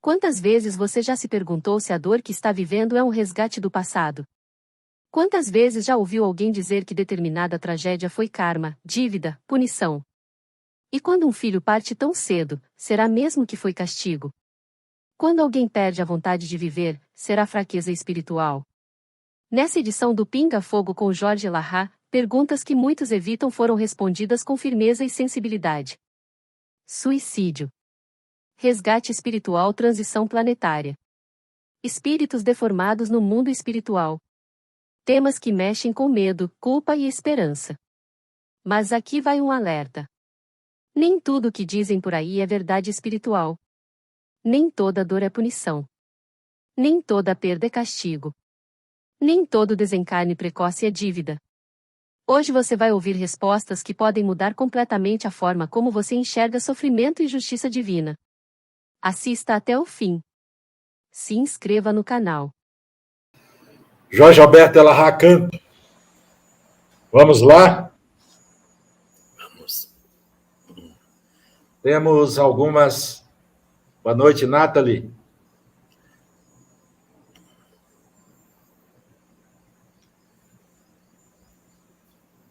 Quantas vezes você já se perguntou se a dor que está vivendo é um resgate do passado? Quantas vezes já ouviu alguém dizer que determinada tragédia foi karma, dívida, punição? E quando um filho parte tão cedo, será mesmo que foi castigo? Quando alguém perde a vontade de viver, será fraqueza espiritual? Nessa edição do Pinga Fogo com Jorge Larra, perguntas que muitos evitam foram respondidas com firmeza e sensibilidade. Suicídio. Resgate espiritual, transição planetária. Espíritos deformados no mundo espiritual. Temas que mexem com medo, culpa e esperança. Mas aqui vai um alerta. Nem tudo o que dizem por aí é verdade espiritual. Nem toda dor é punição. Nem toda perda é castigo. Nem todo desencarne precoce é dívida. Hoje você vai ouvir respostas que podem mudar completamente a forma como você enxerga sofrimento e justiça divina. Assista até o fim. Se inscreva no canal. Jorge Alberto Elahá Canto. Vamos lá? Vamos. Temos algumas... Boa noite, Nathalie.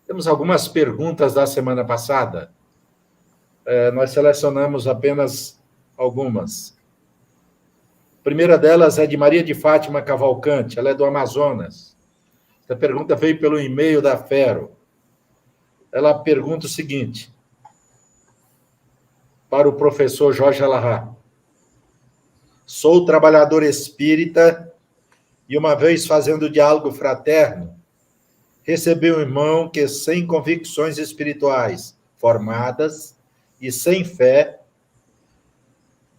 Temos algumas perguntas da semana passada. Nós selecionamos apenas algumas. A primeira delas é de Maria de Fátima Cavalcante, ela é do Amazonas. Essa pergunta veio pelo e-mail da Fero. Ela pergunta o seguinte, para o professor Jorge Elahá. Sou trabalhador espírita e uma vez fazendo diálogo fraterno, recebi um irmão que, sem convicções espirituais formadas e sem fé,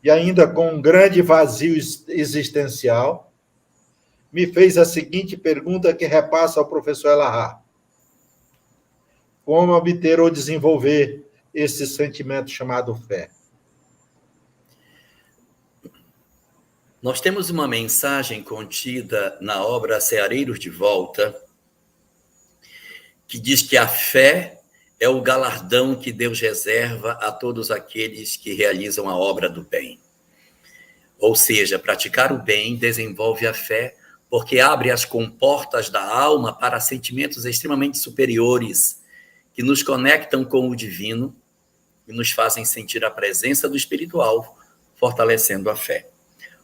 e ainda com um grande vazio existencial, me fez a seguinte pergunta que repassa ao professor Elahá. Como obter ou desenvolver esse sentimento chamado fé? Nós temos uma mensagem contida na obra Ceareiros de Volta, que diz que a fé é o galardão que Deus reserva a todos aqueles que realizam a obra do bem. Ou seja, praticar o bem desenvolve a fé, porque abre as comportas da alma para sentimentos extremamente superiores, que nos conectam com o divino e nos fazem sentir a presença do espiritual, fortalecendo a fé.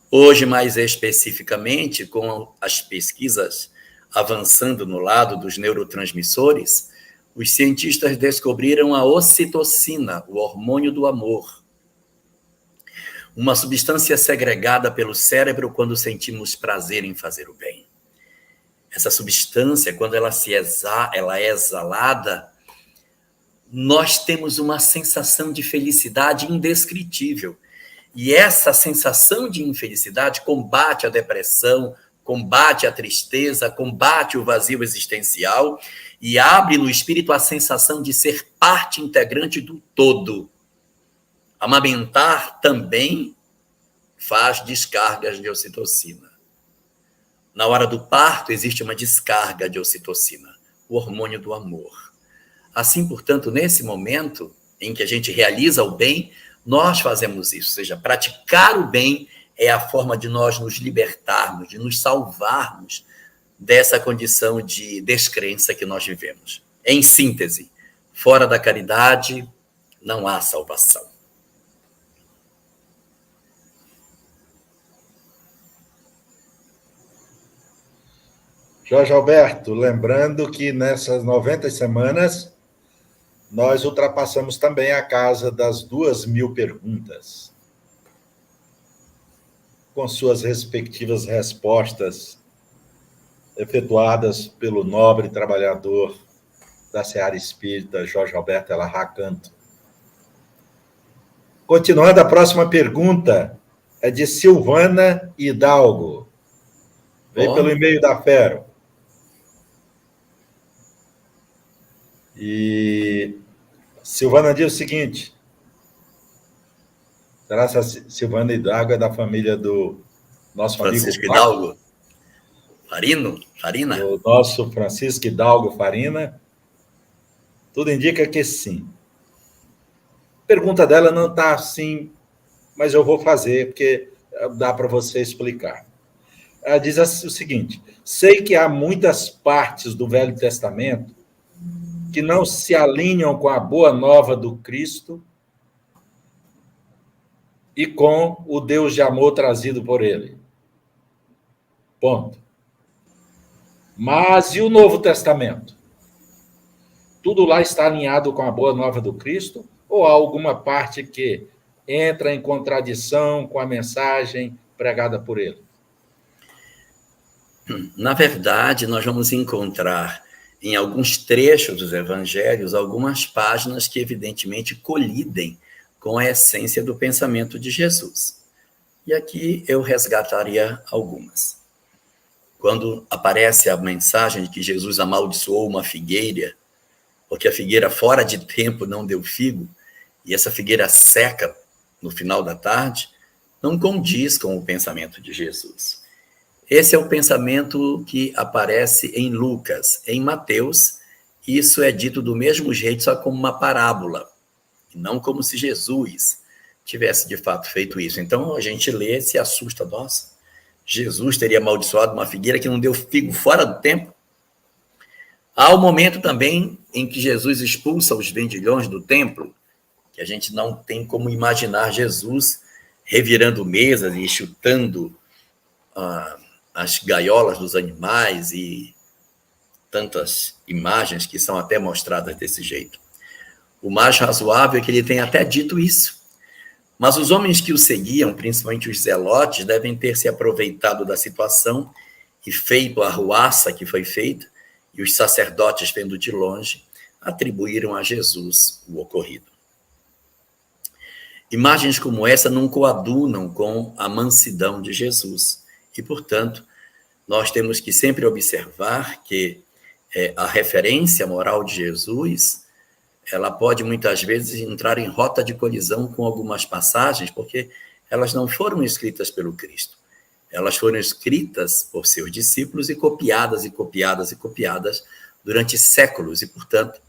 Hoje, mais especificamente, com as pesquisas avançando no lado dos neurotransmissores, os cientistas descobriram a ocitocina, o hormônio do amor. Uma substância segregada pelo cérebro quando sentimos prazer em fazer o bem. Essa substância, quando ela é exalada, nós temos uma sensação de felicidade indescritível. E essa sensação de infelicidade combate a depressão, combate a tristeza, combate o vazio existencial e abre no espírito a sensação de ser parte integrante do todo. Amamentar também faz descargas de ocitocina. Na hora do parto existe uma descarga de ocitocina, o hormônio do amor. Assim, portanto, nesse momento em que a gente realiza o bem, nós fazemos isso, ou seja, praticar o bem é a forma de nós nos libertarmos, de nos salvarmos dessa condição de descrença que nós vivemos. Em síntese, fora da caridade não há salvação. Jorge Alberto, lembrando que nessas 90 semanas, nós ultrapassamos também a casa das 2.000 perguntas, com suas respectivas respostas efetuadas pelo nobre trabalhador da Seara Espírita, Jorge Alberto Elahá Canto. Continuando, a próxima pergunta é de Silvana Hidalgo. Veio pelo e-mail da Fero. E Silvana diz o seguinte: será que a Silvana Hidalgo é da família do nosso Francisco amigo Hidalgo? Farina? O nosso Francisco Hidalgo Farina? Tudo indica que sim. A pergunta dela não está assim, mas eu vou fazer, porque dá para você explicar. Ela diz o seguinte: sei que há muitas partes do Velho Testamento que não se alinham com a boa nova do Cristo e com o Deus de amor trazido por ele. Ponto. Mas e o Novo Testamento? Tudo lá está alinhado com a boa nova do Cristo? Ou há alguma parte que entra em contradição com a mensagem pregada por ele? Na verdade, nós vamos encontrar em alguns trechos dos evangelhos algumas páginas que evidentemente colidem com a essência do pensamento de Jesus. E aqui eu resgataria algumas. Quando aparece a mensagem de que Jesus amaldiçoou uma figueira, porque a figueira fora de tempo não deu figo, e essa figueira seca no final da tarde, não condiz com o pensamento de Jesus. Esse é o pensamento que aparece em Lucas. Em Mateus, isso é dito do mesmo jeito, só como uma parábola, e não como se Jesus tivesse de fato feito isso. Então a gente lê e se assusta. Nossa, Jesus teria amaldiçoado uma figueira que não deu figo fora do tempo? Há o momento também em que Jesus expulsa os vendilhões do templo, que a gente não tem como imaginar Jesus revirando mesas e chutando as gaiolas dos animais e tantas imagens que são até mostradas desse jeito. O mais razoável é que ele tenha até dito isso. Mas os homens que o seguiam, principalmente os zelotes, devem ter se aproveitado da situação e feito a arruaça que foi feita, e os sacerdotes, vendo de longe, atribuíram a Jesus o ocorrido. Imagens como essa não coadunam com a mansidão de Jesus. E, portanto, nós temos que sempre observar que a referência moral de Jesus, ela pode muitas vezes entrar em rota de colisão com algumas passagens, porque elas não foram escritas pelo Cristo. Elas foram escritas por seus discípulos e copiadas e copiadas e copiadas durante séculos e, portanto,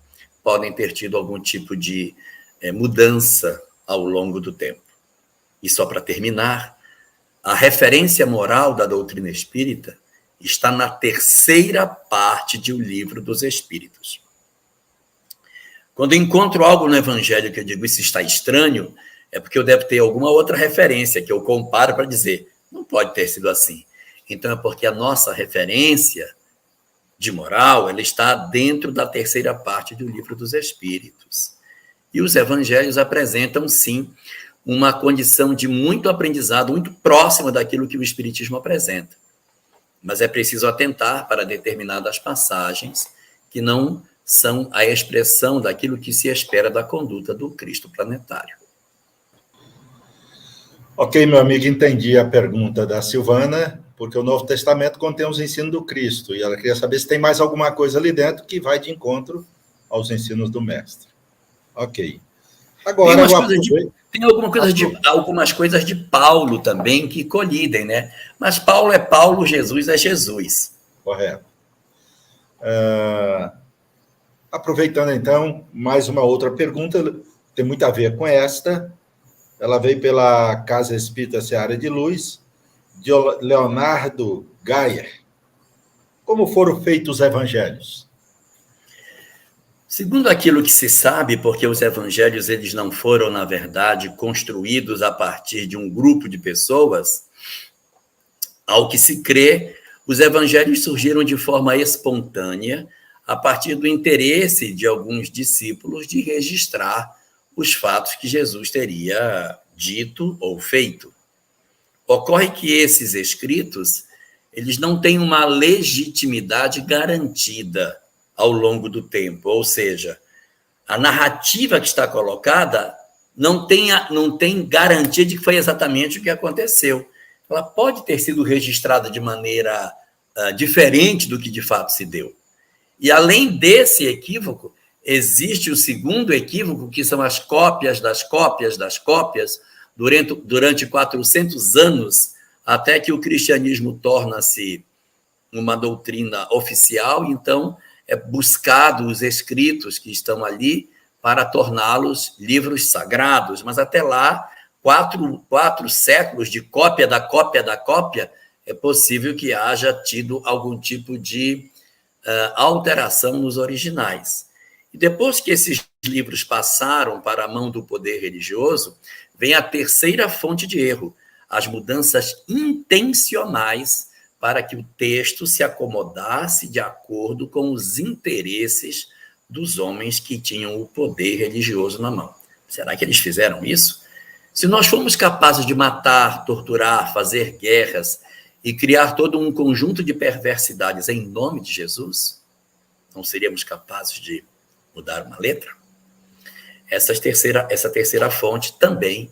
podem ter tido algum tipo de mudança ao longo do tempo. E só para terminar, a referência moral da doutrina espírita está na terceira parte de O Livro dos Espíritos. Quando eu encontro algo no Evangelho que eu digo isso está estranho, é porque eu devo ter alguma outra referência que eu comparo para dizer, não pode ter sido assim. Então é porque a nossa referência de moral, ela está dentro da terceira parte do Livro dos Espíritos. E os Evangelhos apresentam, sim, uma condição de muito aprendizado, muito próxima daquilo que o Espiritismo apresenta. Mas é preciso atentar para determinadas passagens que não são a expressão daquilo que se espera da conduta do Cristo planetário. Ok, meu amigo, entendi a pergunta da Silvana, porque o Novo Testamento contém os ensinos do Cristo, e ela queria saber se tem mais alguma coisa ali dentro que vai de encontro aos ensinos do Mestre. Ok. Agora, tem algumas coisas de Paulo também que colidem, né? Mas Paulo é Paulo, Jesus é Jesus. Correto. Aproveitando, então, mais uma outra pergunta, tem muito a ver com esta. Ela veio pela Casa Espírita Seara de Luz, de Leonardo Gayer. Como foram feitos os evangelhos? Segundo aquilo que se sabe, porque os evangelhos eles não foram, na verdade, construídos a partir de um grupo de pessoas, ao que se crê, os evangelhos surgiram de forma espontânea, a partir do interesse de alguns discípulos de registrar os fatos que Jesus teria dito ou feito. Ocorre que esses escritos, eles não têm uma legitimidade garantida ao longo do tempo, ou seja, a narrativa que está colocada não tem garantia de que foi exatamente o que aconteceu. Ela pode ter sido registrada de maneira diferente do que de fato se deu. E além desse equívoco, existe o segundo equívoco, que são as cópias das cópias das cópias, durante 400 anos, até que o cristianismo torna-se uma doutrina oficial, então é buscado os escritos que estão ali para torná-los livros sagrados, mas até lá quatro séculos de cópia da cópia da cópia, é possível que haja tido algum tipo de alteração nos originais. E depois que esses livros passaram para a mão do poder religioso, vem a terceira fonte de erro, as mudanças intencionais para que o texto se acomodasse de acordo com os interesses dos homens que tinham o poder religioso na mão. Será que eles fizeram isso? Se nós formos capazes de matar, torturar, fazer guerras e criar todo um conjunto de perversidades em nome de Jesus, não seríamos capazes de mudar uma letra? Essa terceira fonte também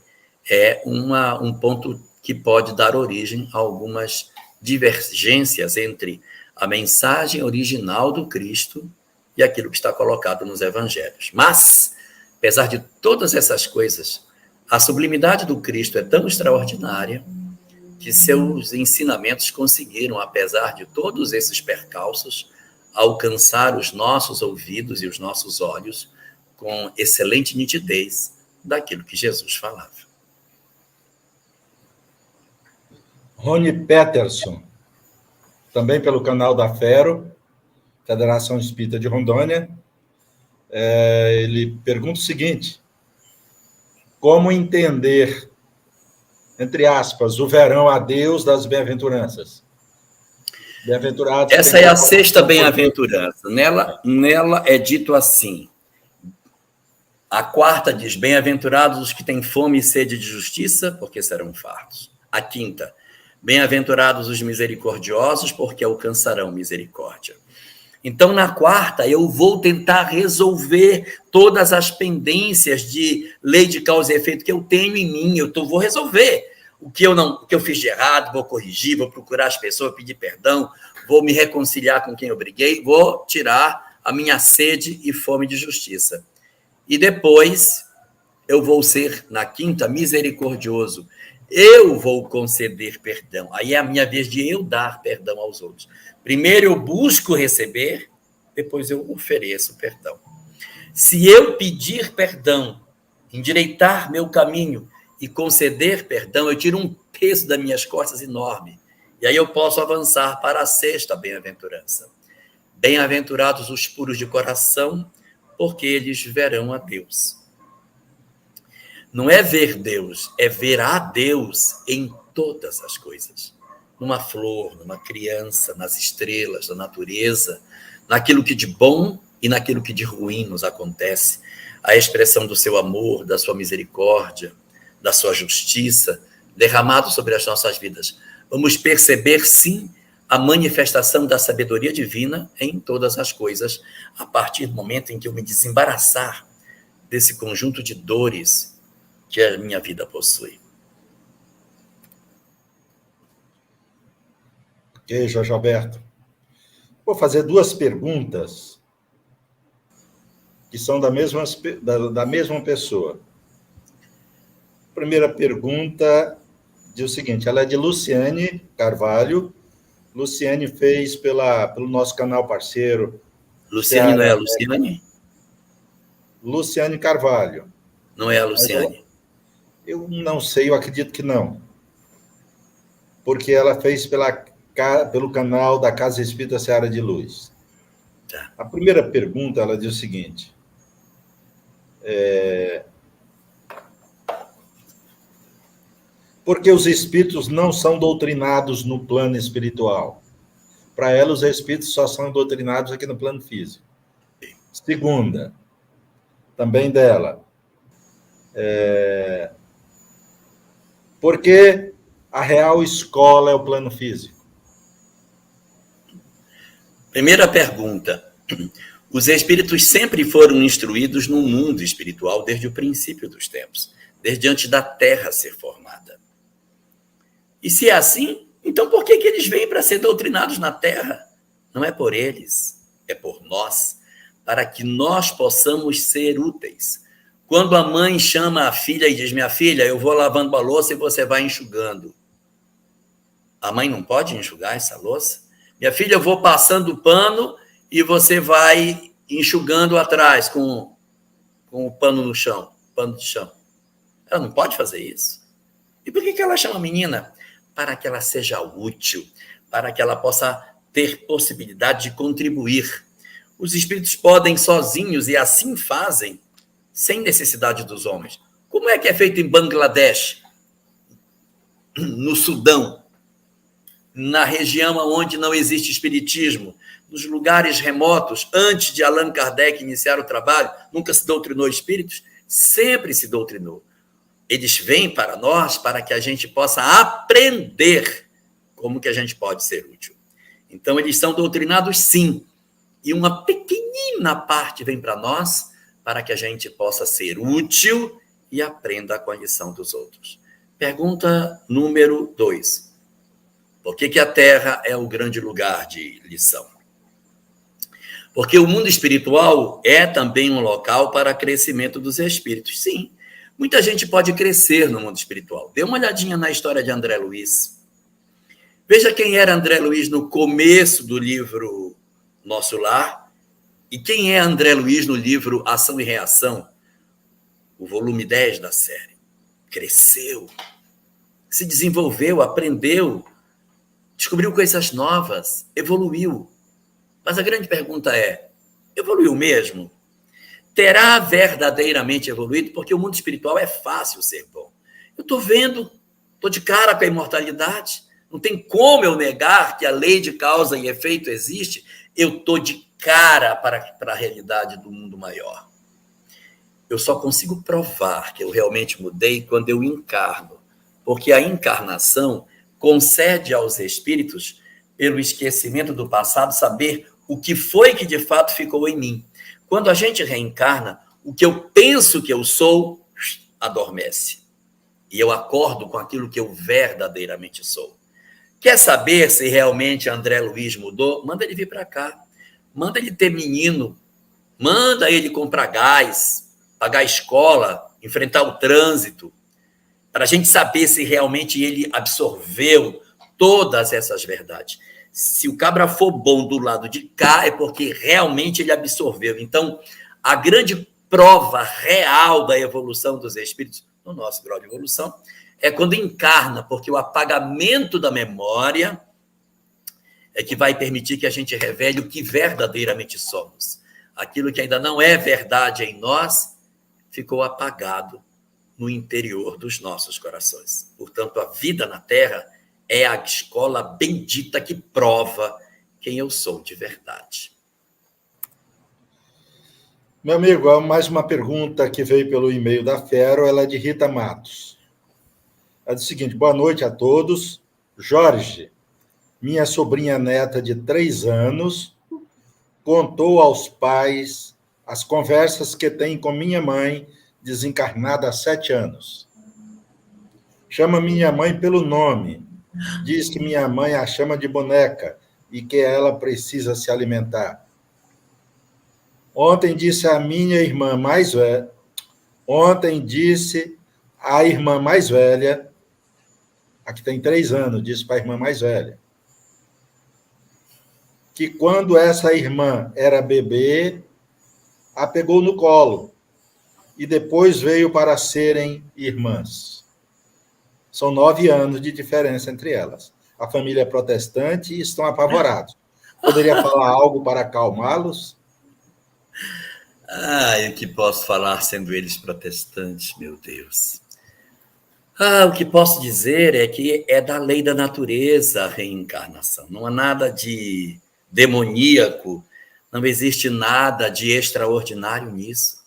é um ponto que pode dar origem a algumas divergências entre a mensagem original do Cristo e aquilo que está colocado nos evangelhos. Mas, apesar de todas essas coisas, a sublimidade do Cristo é tão extraordinária que seus ensinamentos conseguiram, apesar de todos esses percalços, alcançar os nossos ouvidos e os nossos olhos com excelente nitidez daquilo que Jesus falava. Rony Peterson, também pelo canal da FERO, Federação Espírita de Rondônia, ele pergunta o seguinte: como entender, entre aspas, o verão a Deus das bem-aventuranças? Bem-aventurados. Essa é a sexta bem-aventurança. Nela é dito assim. A quarta diz: bem-aventurados os que têm fome e sede de justiça, porque serão fartos. A quinta: bem-aventurados os misericordiosos, porque alcançarão misericórdia. Então, na quarta, eu vou tentar resolver todas as pendências de lei de causa e efeito que eu tenho em mim. Vou resolver o que eu fiz de errado, vou corrigir, vou procurar as pessoas, pedir perdão, vou me reconciliar com quem eu briguei, vou tirar a minha sede e fome de justiça. E depois eu vou ser, na quinta, misericordioso. Eu vou conceder perdão. Aí é a minha vez de eu dar perdão aos outros. Primeiro eu busco receber, depois eu ofereço perdão. Se eu pedir perdão, endireitar meu caminho e conceder perdão, eu tiro um peso das minhas costas enorme. E aí eu posso avançar para a sexta bem-aventurança. Bem-aventurados os puros de coração, porque eles verão a Deus. Não é ver Deus, é ver a Deus em todas as coisas. Numa flor, numa criança, nas estrelas, na natureza, naquilo que de bom e naquilo que de ruim nos acontece. A expressão do seu amor, da sua misericórdia, da sua justiça, derramado sobre as nossas vidas. Vamos perceber, sim, a manifestação da sabedoria divina em todas as coisas, a partir do momento em que eu me desembaraçar desse conjunto de dores que a minha vida possui. Ok, Jorge Alberto. Vou fazer duas perguntas que são da mesma pessoa. A primeira pergunta diz o seguinte, ela é de Luciane Carvalho. Luciane fez pelo nosso canal parceiro. Luciane não é a Luciane? Luciane Carvalho. Não é a Luciane? Eu não sei, eu acredito que não. Porque ela fez pelo canal da Casa Espírita Seara de Luz. Tá. A primeira pergunta, ela diz o seguinte. Por que os espíritos não são doutrinados no plano espiritual? Para ela, os espíritos só são doutrinados aqui no plano físico. Segunda, também dela. Por que a real escola é o plano físico? Primeira pergunta. Os espíritos sempre foram instruídos no mundo espiritual desde o princípio dos tempos, desde antes da Terra ser formada. E se é assim, então por que eles vêm para ser doutrinados na Terra? Não é por eles, é por nós, para que nós possamos ser úteis. Quando a mãe chama a filha e diz, minha filha, eu vou lavando a louça e você vai enxugando. A mãe não pode enxugar essa louça? Minha filha, eu vou passando o pano e você vai enxugando atrás com o pano no chão, pano de chão. Ela não pode fazer isso. E por que ela chama menina? Para que ela seja útil, para que ela possa ter possibilidade de contribuir. Os espíritos podem sozinhos, e assim fazem, sem necessidade dos homens. Como é que é feito em Bangladesh, no Sudão, na região onde não existe espiritismo, nos lugares remotos, antes de Allan Kardec iniciar o trabalho, nunca se doutrinou espíritos? Sempre se doutrinou. Eles vêm para nós para que a gente possa aprender como que a gente pode ser útil. Então, eles são doutrinados, sim. E uma pequenina parte vem para nós para que a gente possa ser útil e aprenda com a lição dos outros. Pergunta número 2. Por que a Terra é o grande lugar de lição? Porque o mundo espiritual é também um local para crescimento dos espíritos. Sim, muita gente pode crescer no mundo espiritual. Dê uma olhadinha na história de André Luiz. Veja quem era André Luiz no começo do livro Nosso Lar e quem é André Luiz no livro Ação e Reação, o volume 10 da série. Cresceu, se desenvolveu, aprendeu, descobriu coisas novas, evoluiu. Mas a grande pergunta é, evoluiu mesmo? Terá verdadeiramente evoluído? Porque o mundo espiritual é fácil ser bom. Eu estou vendo, estou de cara com a imortalidade, não tem como eu negar que a lei de causa e efeito existe, eu estou de cara para a realidade do mundo maior. Eu só consigo provar que eu realmente mudei quando eu encarno, porque a encarnação concede aos espíritos, pelo esquecimento do passado, saber o que foi que de fato ficou em mim. Quando a gente reencarna, o que eu penso que eu sou, adormece. E eu acordo com aquilo que eu verdadeiramente sou. Quer saber se realmente André Luiz mudou? Manda ele vir para cá. Manda ele ter menino. Manda ele comprar gás, pagar a escola, enfrentar o trânsito, para a gente saber se realmente ele absorveu todas essas verdades. Se o cabra for bom do lado de cá, é porque realmente ele absorveu. Então, a grande prova real da evolução dos espíritos, no nosso grau de evolução, é quando encarna, porque o apagamento da memória é que vai permitir que a gente revele o que verdadeiramente somos. Aquilo que ainda não é verdade em nós, ficou apagado no interior dos nossos corações. Portanto, a vida na Terra é a escola bendita que prova quem eu sou de verdade. Meu amigo, mais uma pergunta que veio pelo e-mail da Fero, ela é de Rita Matos. Ela diz o seguinte: boa noite a todos. Jorge, minha sobrinha neta de 3 anos, contou aos pais as conversas que tem com minha mãe, desencarnada há 7 anos. Chama minha mãe pelo nome. Diz que minha mãe a chama de boneca e que ela precisa se alimentar. Ontem disse a minha irmã mais velha, a que tem 3 anos, disse para a irmã mais velha, que quando essa irmã era bebê, a pegou no colo e depois veio para serem irmãs. São 9 anos de diferença entre elas. A família é protestante e estão apavorados. Poderia falar algo para acalmá-los? O que posso falar sendo eles protestantes, meu Deus? O que posso dizer é que é da lei da natureza a reencarnação. Não há nada de demoníaco, não existe nada de extraordinário nisso.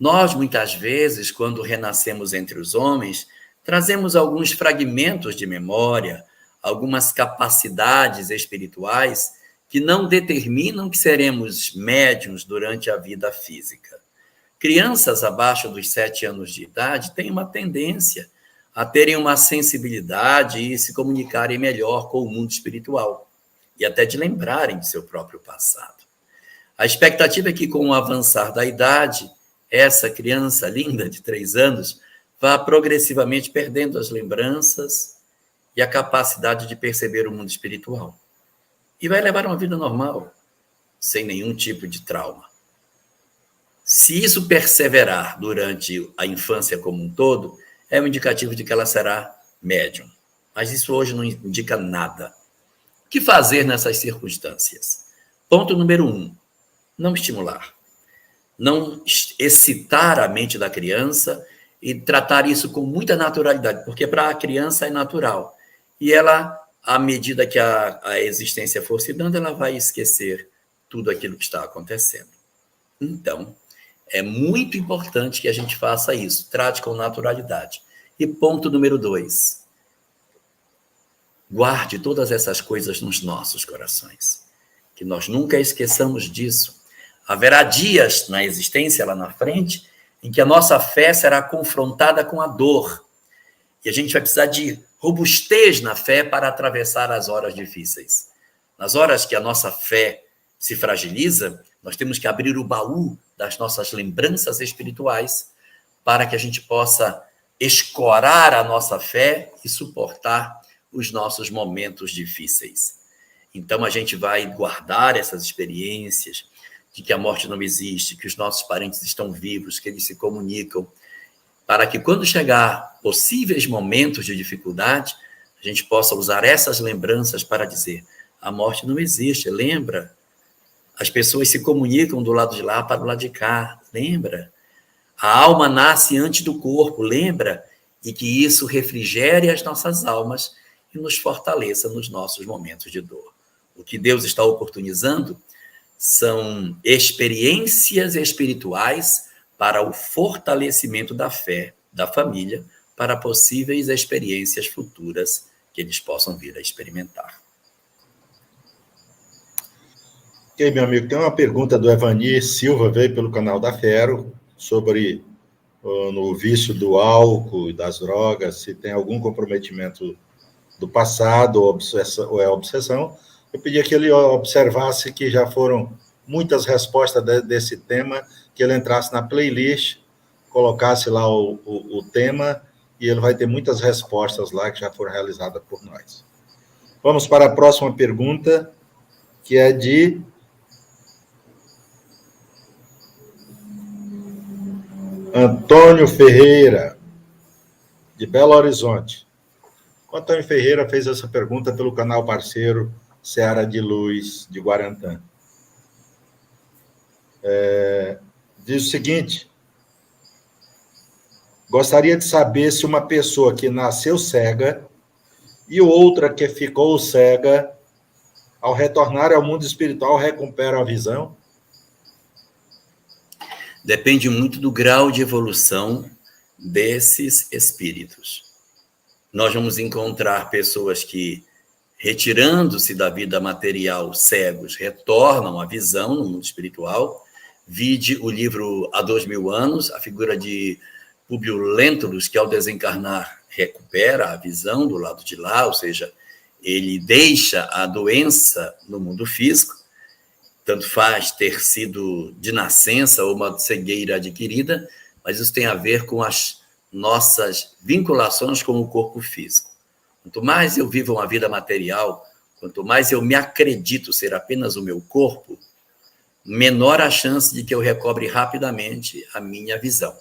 Nós, muitas vezes, quando renascemos entre os homens, trazemos alguns fragmentos de memória, algumas capacidades espirituais que não determinam que seremos médiuns durante a vida física. Crianças abaixo dos 7 anos de idade têm uma tendência a terem uma sensibilidade e se comunicarem melhor com o mundo espiritual, e até de lembrarem de seu próprio passado. A expectativa é que, com o avançar da idade, essa criança linda de 3 anos vá progressivamente perdendo as lembranças e a capacidade de perceber o mundo espiritual. E vai levar uma vida normal, sem nenhum tipo de trauma. Se isso perseverar durante a infância como um todo, é um indicativo de que ela será médium. Mas isso hoje não indica nada. O que fazer nessas circunstâncias? Ponto número 1, não estimular. Não excitar a mente da criança e tratar isso com muita naturalidade, porque para a criança é natural. E ela, à medida que a existência for se dando, ela vai esquecer tudo aquilo que está acontecendo. Então, é muito importante que a gente faça isso, trate com naturalidade. E ponto número 2, guarde todas essas coisas nos nossos corações, que nós nunca esqueçamos disso. Haverá dias na existência lá na frente em que a nossa fé será confrontada com a dor. E a gente vai precisar de robustez na fé para atravessar as horas difíceis. Nas horas que a nossa fé se fragiliza, nós temos que abrir o baú das nossas lembranças espirituais para que a gente possa escorar a nossa fé e suportar os nossos momentos difíceis. Então, a gente vai guardar essas experiências de que a morte não existe, que os nossos parentes estão vivos, que eles se comunicam, para que quando chegar possíveis momentos de dificuldade, a gente possa usar essas lembranças para dizer: a morte não existe, lembra? As pessoas se comunicam do lado de lá para o lado de cá, lembra? A alma nasce antes do corpo, lembra? E que isso refrigere as nossas almas e nos fortaleça nos nossos momentos de dor. O que Deus está oportunizando são experiências espirituais para o fortalecimento da fé da família, para possíveis experiências futuras que eles possam vir a experimentar. Ok, meu amigo, tem uma pergunta do Evani Silva, veio pelo canal da Fero, sobre no vício do álcool e das drogas, se tem algum comprometimento do passado ou é obsessão. Eu pedi que ele observasse que já foram muitas respostas desse tema, que ele entrasse na playlist, colocasse lá o tema, e ele vai ter muitas respostas lá que já foram realizadas por nós. Vamos para a próxima pergunta, que é de Antônio Ferreira, de Belo Horizonte. O Antônio Ferreira fez essa pergunta pelo canal parceiro Seara de Luz, de Guarantã. Diz o seguinte: gostaria de saber se uma pessoa que nasceu cega e outra que ficou cega, ao retornar ao mundo espiritual, recupera a visão? Depende muito do grau de evolução desses espíritos. Nós vamos encontrar pessoas que, retirando-se da vida material, cegos, retornam à visão no mundo espiritual. Vide o livro Há 2000 anos, a figura de Públio Lentulus, que ao desencarnar recupera a visão do lado de lá, ou seja, ele deixa a doença no mundo físico, tanto faz ter sido de nascença ou uma cegueira adquirida, mas isso tem a ver com as nossas vinculações com o corpo físico. Quanto mais eu vivo uma vida material, quanto mais eu me acredito ser apenas o meu corpo, menor a chance de que eu recobre rapidamente a minha visão.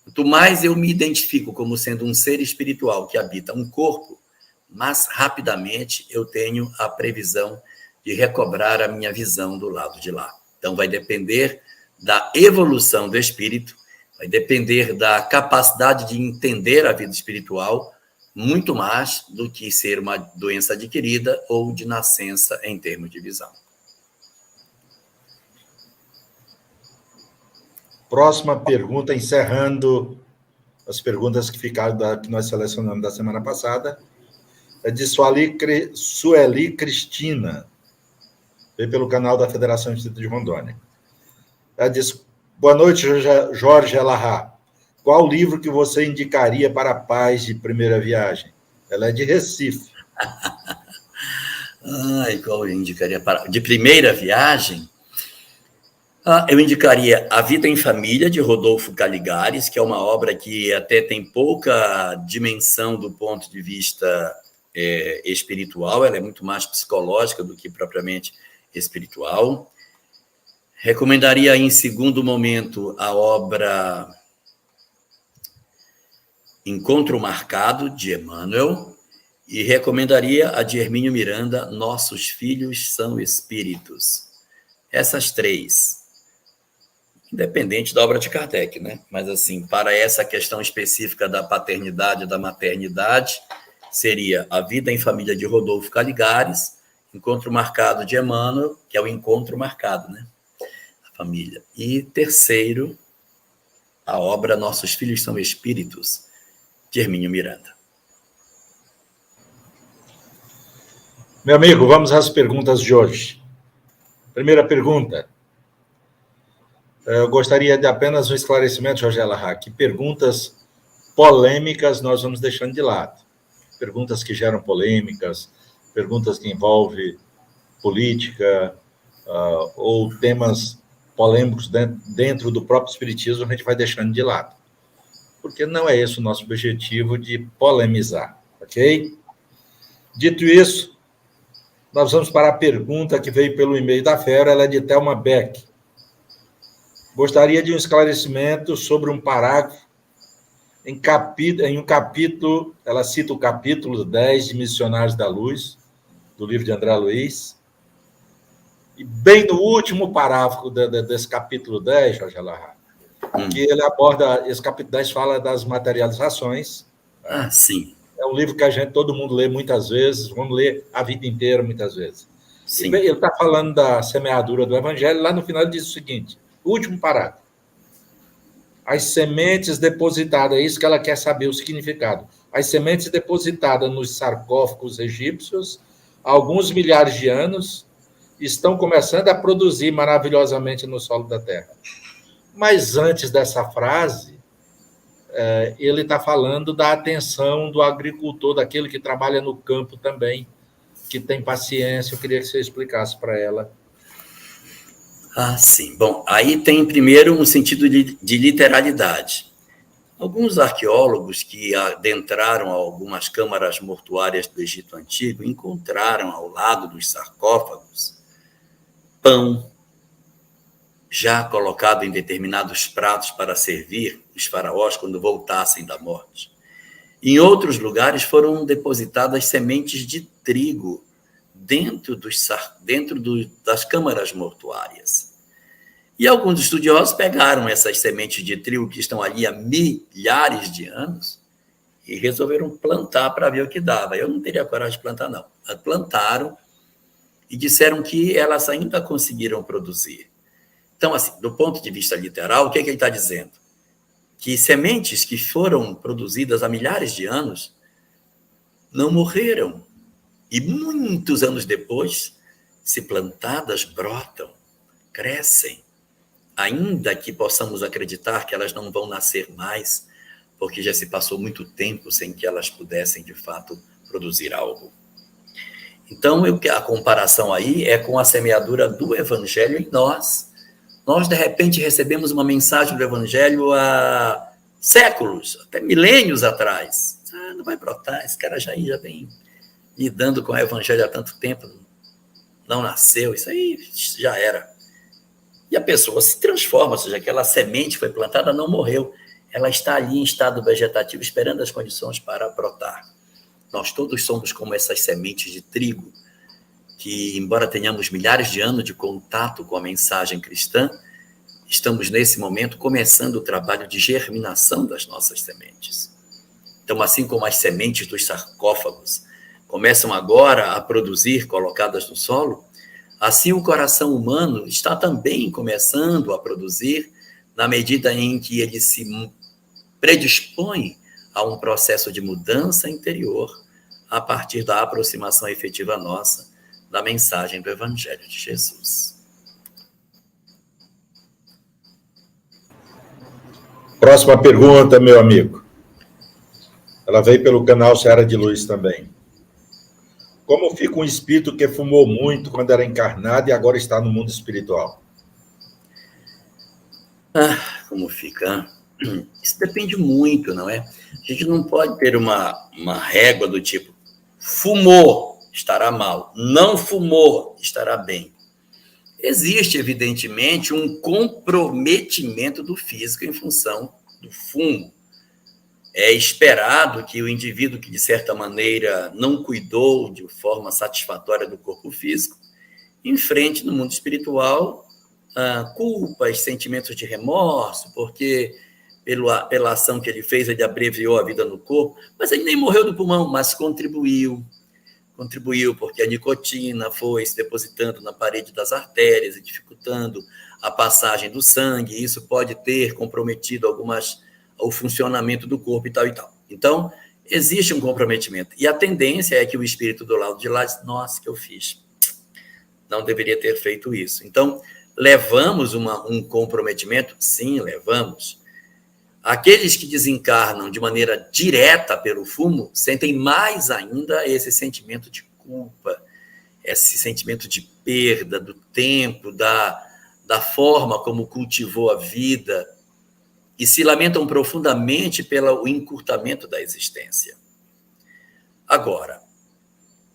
Quanto mais eu me identifico como sendo um ser espiritual que habita um corpo, mais rapidamente eu tenho a previsão de recobrar a minha visão do lado de lá. Então, vai depender da evolução do espírito, vai depender da capacidade de entender a vida espiritual, muito mais do que ser uma doença adquirida ou de nascença em termos de visão. Próxima pergunta, encerrando as perguntas que ficaram que nós selecionamos da semana passada, é de Sueli Cristina, veio pelo canal da Federação Espírita de Rondônia. Ela diz: boa noite, Jorge Elahá. Qual livro que você indicaria para pais de primeira viagem? Ela é de Recife. Qual eu indicaria de primeira viagem? Eu indicaria A Vida em Família, de Rodolfo Caligares, que é uma obra que até tem pouca dimensão do ponto de vista espiritual, ela é muito mais psicológica do que propriamente espiritual. Recomendaria, em segundo momento, a obra Encontro Marcado, de Emmanuel, e recomendaria a de Hermínio Miranda, Nossos Filhos São Espíritos. Essas três, independente da obra de Kardec, né? Mas, assim, para essa questão específica da paternidade e da maternidade, seria A Vida em Família, de Rodolfo Caligares, Encontro Marcado, de Emmanuel, que é o encontro marcado, né? A família. E terceiro, a obra Nossos Filhos São Espíritos, de Hermínio Miranda. Meu amigo, vamos às perguntas de hoje. Primeira pergunta. Eu gostaria de apenas um esclarecimento, Jorge Alahá, que perguntas polêmicas nós vamos deixando de lado. Perguntas que geram polêmicas, perguntas que envolvem política, ou temas polêmicos dentro do próprio espiritismo, a gente vai deixando de lado. Porque não é esse o nosso objetivo de polemizar, ok? Dito isso, nós vamos para a pergunta que veio pelo e-mail da Fera, ela é de Thelma Beck. Gostaria de um esclarecimento sobre um parágrafo em um capítulo, ela cita o capítulo 10 de Missionários da Luz, do livro de André Luiz, e bem no último parágrafo desse capítulo 10, Jorge Alahá, que ele aborda, esse capítulo 10 fala das materializações. Ah, sim. É um livro que todo mundo lê muitas vezes, vamos ler a vida inteira muitas vezes. Sim. Ele está falando da semeadura do Evangelho, lá no final ele diz o seguinte, o último parágrafo. As sementes depositadas, é isso que ela quer saber, o significado. As sementes depositadas nos sarcófagos egípcios, há alguns milhares de anos, estão começando a produzir maravilhosamente no solo da Terra. Mas antes dessa frase, ele está falando da atenção do agricultor, daquele que trabalha no campo também, que tem paciência. Eu queria que você explicasse para ela. Ah, sim. Bom, aí tem primeiro um sentido de literalidade. Alguns arqueólogos que adentraram algumas câmaras mortuárias do Egito Antigo encontraram ao lado dos sarcófagos pão, já colocado em determinados pratos para servir os faraós quando voltassem da morte. Em outros lugares foram depositadas sementes de trigo dentro das câmaras mortuárias. E alguns estudiosos pegaram essas sementes de trigo que estão ali há milhares de anos e resolveram plantar para ver o que dava. Eu não teria coragem de plantar, não. Plantaram e disseram que elas ainda conseguiram produzir. Então, assim, do ponto de vista literal, o que ele está dizendo? Que sementes que foram produzidas há milhares de anos não morreram. E muitos anos depois, se plantadas, brotam, crescem. Ainda que possamos acreditar que elas não vão nascer mais, porque já se passou muito tempo sem que elas pudessem, de fato, produzir algo. Então, a comparação aí é com a semeadura do Evangelho em nós. Nós, de repente, recebemos uma mensagem do Evangelho há séculos, até milênios atrás. Não vai brotar, esse cara já vem lidando com o Evangelho há tanto tempo, não nasceu, isso aí já era. E a pessoa se transforma, ou seja, aquela semente foi plantada, não morreu. Ela está ali em estado vegetativo, esperando as condições para brotar. Nós todos somos como essas sementes de trigo, que, embora tenhamos milhares de anos de contato com a mensagem cristã, estamos, nesse momento, começando o trabalho de germinação das nossas sementes. Então, assim como as sementes dos sarcófagos começam agora a produzir, colocadas no solo, assim o coração humano está também começando a produzir, na medida em que ele se predispõe a um processo de mudança interior a partir da aproximação efetiva nossa da mensagem do Evangelho de Jesus. Próxima pergunta, meu amigo. Ela veio pelo canal Seara de Luz também. Como fica um espírito que fumou muito quando era encarnado e agora está no mundo espiritual? Como fica? Isso depende muito, não é? A gente não pode ter uma régua do tipo, fumou, estará mal, não fumou, estará bem. Existe, evidentemente, um comprometimento do físico em função do fumo. é esperado que o indivíduo que, de certa maneira, não cuidou de forma satisfatória do corpo físico, enfrente no mundo espiritual culpas, sentimentos de remorso, porque pela ação que ele fez, ele abreviou a vida no corpo, mas ele nem morreu do pulmão, mas contribuiu porque a nicotina foi se depositando na parede das artérias e dificultando a passagem do sangue, e isso pode ter comprometido o funcionamento do corpo e tal e tal. Então, existe um comprometimento. E a tendência é que o espírito do lado de lá diz, nossa, que eu fiz. Não deveria ter feito isso. Então, levamos um comprometimento? Sim, levamos. Aqueles que desencarnam de maneira direta pelo fumo sentem mais ainda esse sentimento de culpa, esse sentimento de perda do tempo, da forma como cultivou a vida, e se lamentam profundamente pelo encurtamento da existência. Agora,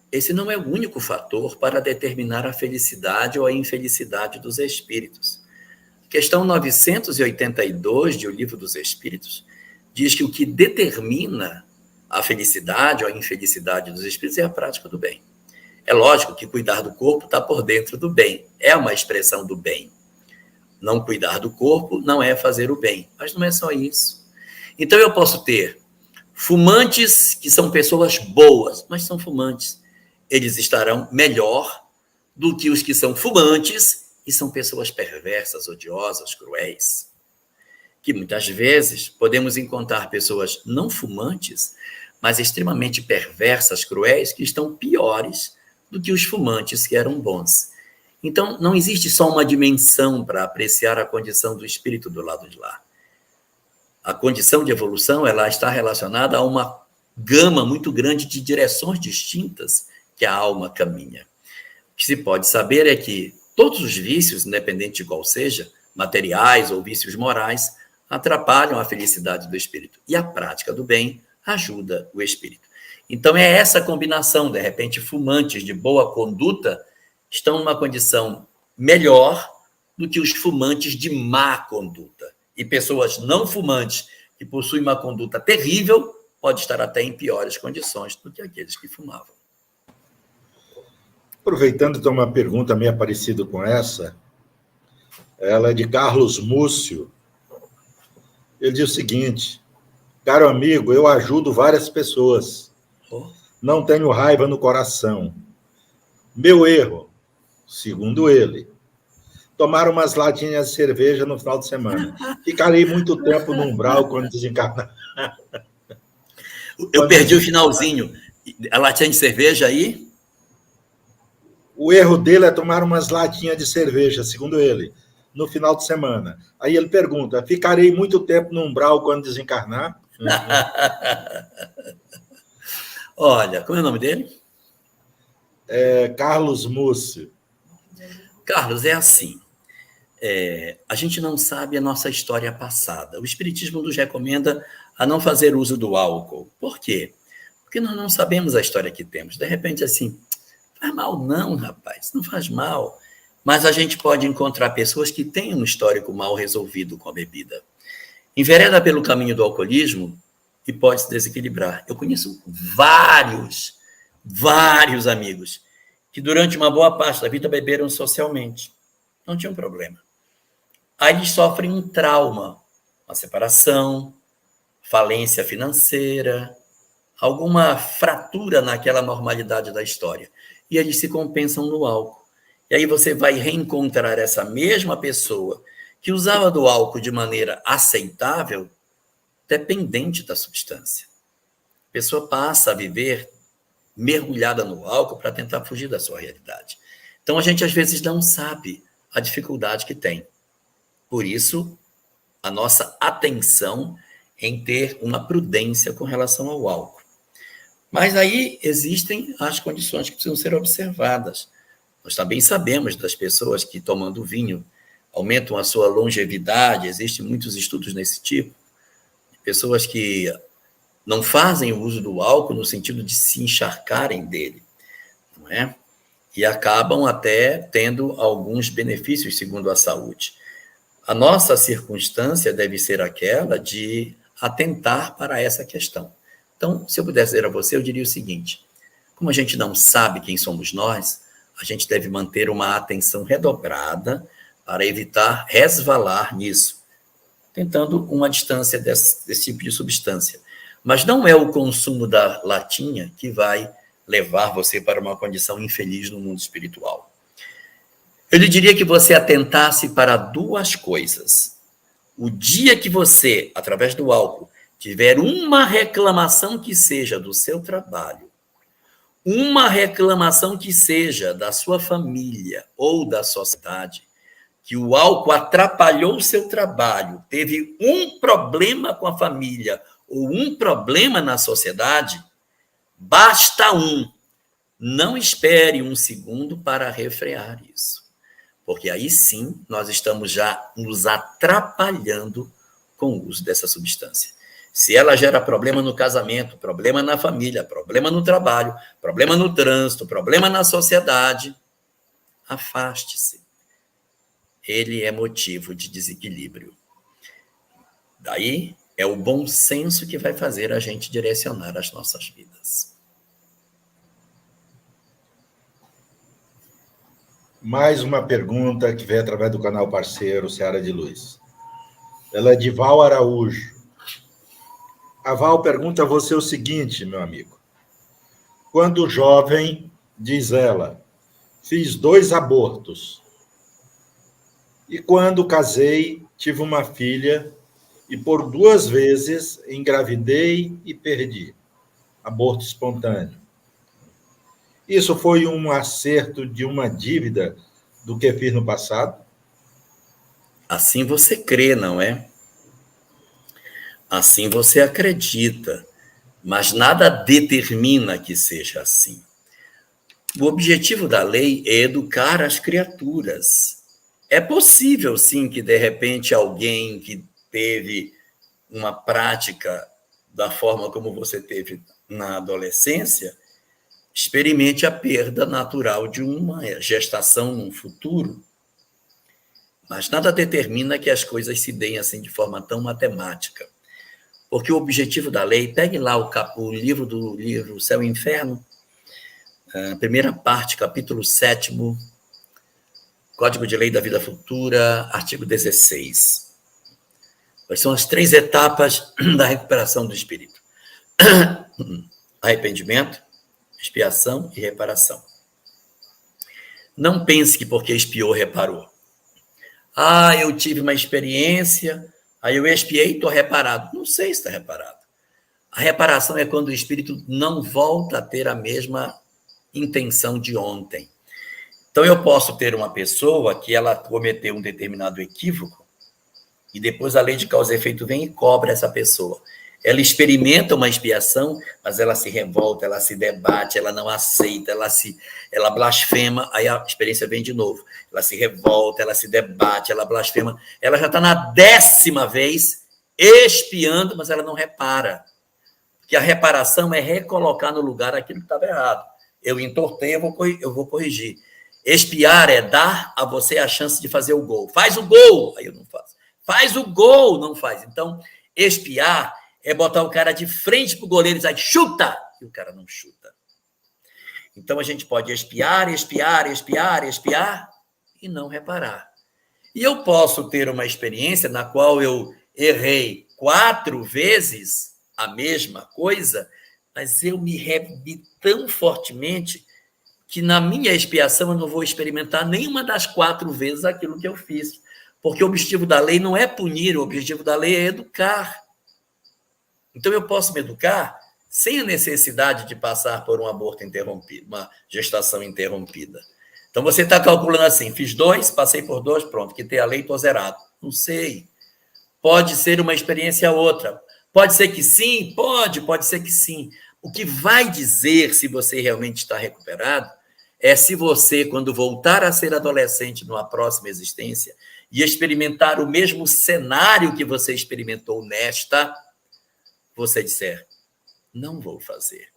esse não é o único fator para determinar a felicidade ou a infelicidade dos espíritos. Questão 982 de O Livro dos Espíritos diz que o que determina a felicidade ou a infelicidade dos espíritos é a prática do bem. É lógico que cuidar do corpo está por dentro do bem, é uma expressão do bem. Não cuidar do corpo não é fazer o bem, mas não é só isso. Então eu posso ter fumantes que são pessoas boas, mas são fumantes. Eles estarão melhor do que os que são fumantes e são pessoas perversas, odiosas, cruéis. Que muitas vezes podemos encontrar pessoas não fumantes, mas extremamente perversas, cruéis, que estão piores do que os fumantes que eram bons. Então, não existe só uma dimensão para apreciar a condição do espírito do lado de lá. A condição de evolução, ela está relacionada a uma gama muito grande de direções distintas que a alma caminha. O que se pode saber é que todos os vícios, independente de qual seja, materiais ou vícios morais, atrapalham a felicidade do espírito. E a prática do bem ajuda o espírito. Então, é essa combinação, de repente, fumantes de boa conduta estão numa condição melhor do que os fumantes de má conduta. E pessoas não fumantes que possuem uma conduta terrível podem estar até em piores condições do que aqueles que fumavam. Aproveitando, tem uma pergunta meio parecida com essa. Ela é de Carlos Múcio. Ele diz o seguinte: caro amigo, eu ajudo várias pessoas. Não tenho raiva no coração. Meu erro, segundo ele, tomar umas latinhas de cerveja no final de semana. Ficarei muito tempo no umbral quando desencarnar. Eu perdi o finalzinho. A latinha de cerveja aí? O erro dele é tomar umas latinhas de cerveja, segundo ele, no final de semana. Aí ele pergunta, ficarei muito tempo no umbral quando desencarnar? Olha, como é o nome dele? Carlos Múcio. Carlos, é assim. A gente não sabe a nossa história passada. O Espiritismo nos recomenda a não fazer uso do álcool. Por quê? Porque nós não sabemos a história que temos. De repente, assim, faz mal não, rapaz, não faz mal. Mas a gente pode encontrar pessoas que têm um histórico mal resolvido com a bebida. Envereda pelo caminho do alcoolismo e pode se desequilibrar. Eu conheço vários amigos que durante uma boa parte da vida beberam socialmente. Não tinha um problema. Aí eles sofrem um trauma, uma separação, falência financeira, alguma fratura naquela normalidade da história. E eles se compensam no álcool. E aí você vai reencontrar essa mesma pessoa que usava do álcool de maneira aceitável, dependente da substância. A pessoa passa a viver mergulhada no álcool para tentar fugir da sua realidade. Então, a gente, às vezes, não sabe a dificuldade que tem. Por isso, a nossa atenção em ter uma prudência com relação ao álcool. Mas aí existem as condições que precisam ser observadas. Nós também sabemos das pessoas que, tomando vinho, aumentam a sua longevidade, existem muitos estudos nesse tipo. Pessoas que não fazem o uso do álcool no sentido de se encharcarem dele, não é? E acabam até tendo alguns benefícios segundo a saúde. A nossa circunstância deve ser aquela de atentar para essa questão. Então, se eu pudesse dizer a você, eu diria o seguinte: como a gente não sabe quem somos nós, a gente deve manter uma atenção redobrada para evitar resvalar nisso, tentando uma distância desse tipo de substância. Mas não é o consumo da latinha que vai levar você para uma condição infeliz no mundo espiritual. Eu lhe diria que você atentasse para duas coisas. O dia que você, através do álcool, tiver uma reclamação que seja do seu trabalho, uma reclamação que seja da sua família ou da sociedade, que o álcool atrapalhou o seu trabalho, teve um problema com a família ou um problema na sociedade, basta um. Não espere um segundo para refrear isso. Porque aí sim nós estamos já nos atrapalhando com o uso dessa substância. Se ela gera problema no casamento, problema na família, problema no trabalho, problema no trânsito, problema na sociedade, afaste-se. Ele é motivo de desequilíbrio. Daí é o bom senso que vai fazer a gente direcionar as nossas vidas. Mais uma pergunta que vem através do canal parceiro Seara de Luz. Ela é de Val Araújo. A Val pergunta a você o seguinte, meu amigo. Quando jovem, diz ela, fiz 2 abortos. E quando casei, tive uma filha e por 2 vezes engravidei e perdi. Aborto espontâneo. Isso foi um acerto de uma dívida do que fiz no passado? Assim você crê, não é? Assim você acredita, mas nada determina que seja assim. O objetivo da lei é educar as criaturas. É possível, sim, que de repente alguém que teve uma prática da forma como você teve na adolescência experimente a perda natural de uma gestação no futuro. Mas nada determina que as coisas se deem assim de forma tão matemática. Porque o objetivo da lei, pegue lá o livro do livro Céu e Inferno, primeira parte, capítulo 7º, Código de Lei da Vida Futura, artigo 16. Quais são as 3 etapas da recuperação do espírito? Arrependimento, expiação e reparação. Não pense que porque expiou, reparou. Eu tive uma experiência, aí eu expiei e estou reparado. Não sei se está reparado. A reparação é quando o espírito não volta a ter a mesma intenção de ontem. Então, eu posso ter uma pessoa que ela cometeu um determinado equívoco e depois a lei de causa e efeito vem e cobra essa pessoa. Ela experimenta uma expiação, mas ela se revolta, ela se debate, ela não aceita, ela blasfema, aí a experiência vem de novo. Ela se revolta, ela se debate, ela blasfema. Ela já está na 10ª vez expiando, mas ela não repara. Porque a reparação é recolocar no lugar aquilo que estava errado. Eu entortei, eu vou corrigir. Expiar é dar a você a chance de fazer o gol. Faz o gol! Aí eu não faço. Faz o gol! Não faz. Então, expiar é botar o cara de frente para o goleiro e dizer, chuta! E o cara não chuta. Então, a gente pode expiar e não reparar. E eu posso ter uma experiência na qual eu errei 4 vezes a mesma coisa, mas eu me revi tão fortemente que na minha expiação eu não vou experimentar nenhuma das 4 vezes aquilo que eu fiz. Porque o objetivo da lei não é punir, o objetivo da lei é educar. Então, eu posso me educar sem a necessidade de passar por um aborto interrompido, uma gestação interrompida. Então, você está calculando assim, fiz 2, passei por 2, pronto, quitei a lei, estou zerado. Não sei. Pode ser uma experiência outra. Pode ser que sim, pode ser que sim. O que vai dizer se você realmente está recuperado é se você, quando voltar a ser adolescente numa próxima existência e experimentar o mesmo cenário que você experimentou nesta, você disser, não vou fazer.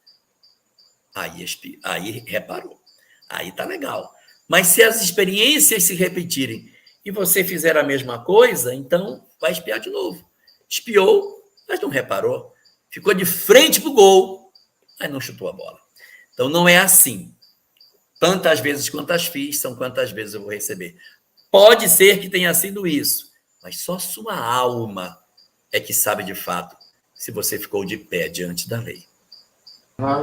Aí reparou. Aí tá legal. Mas se as experiências se repetirem e você fizer a mesma coisa, então vai expiar de novo. Expiou, mas não reparou. Ficou de frente para o gol, mas não chutou a bola. Então, não é assim. Tantas vezes quantas fiz, são quantas vezes eu vou receber. Pode ser que tenha sido isso, mas só sua alma é que sabe de fato se você ficou de pé diante da lei.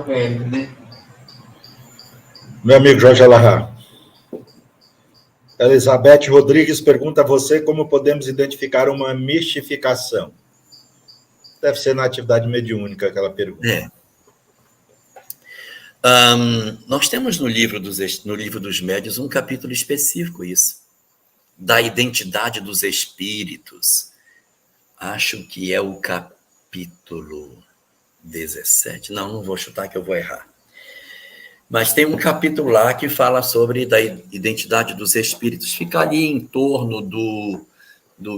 Velho, né? Meu amigo Jorge Alahá. Elizabeth Rodrigues pergunta a você como podemos identificar uma mistificação. Deve ser na atividade mediúnica aquela pergunta. Nós temos no livro dos Médiuns um capítulo específico isso, da identidade dos espíritos. Acho que é o capítulo 17. Não vou chutar que eu vou errar. Mas tem um capítulo lá que fala sobre da identidade dos espíritos. Fica ali em torno do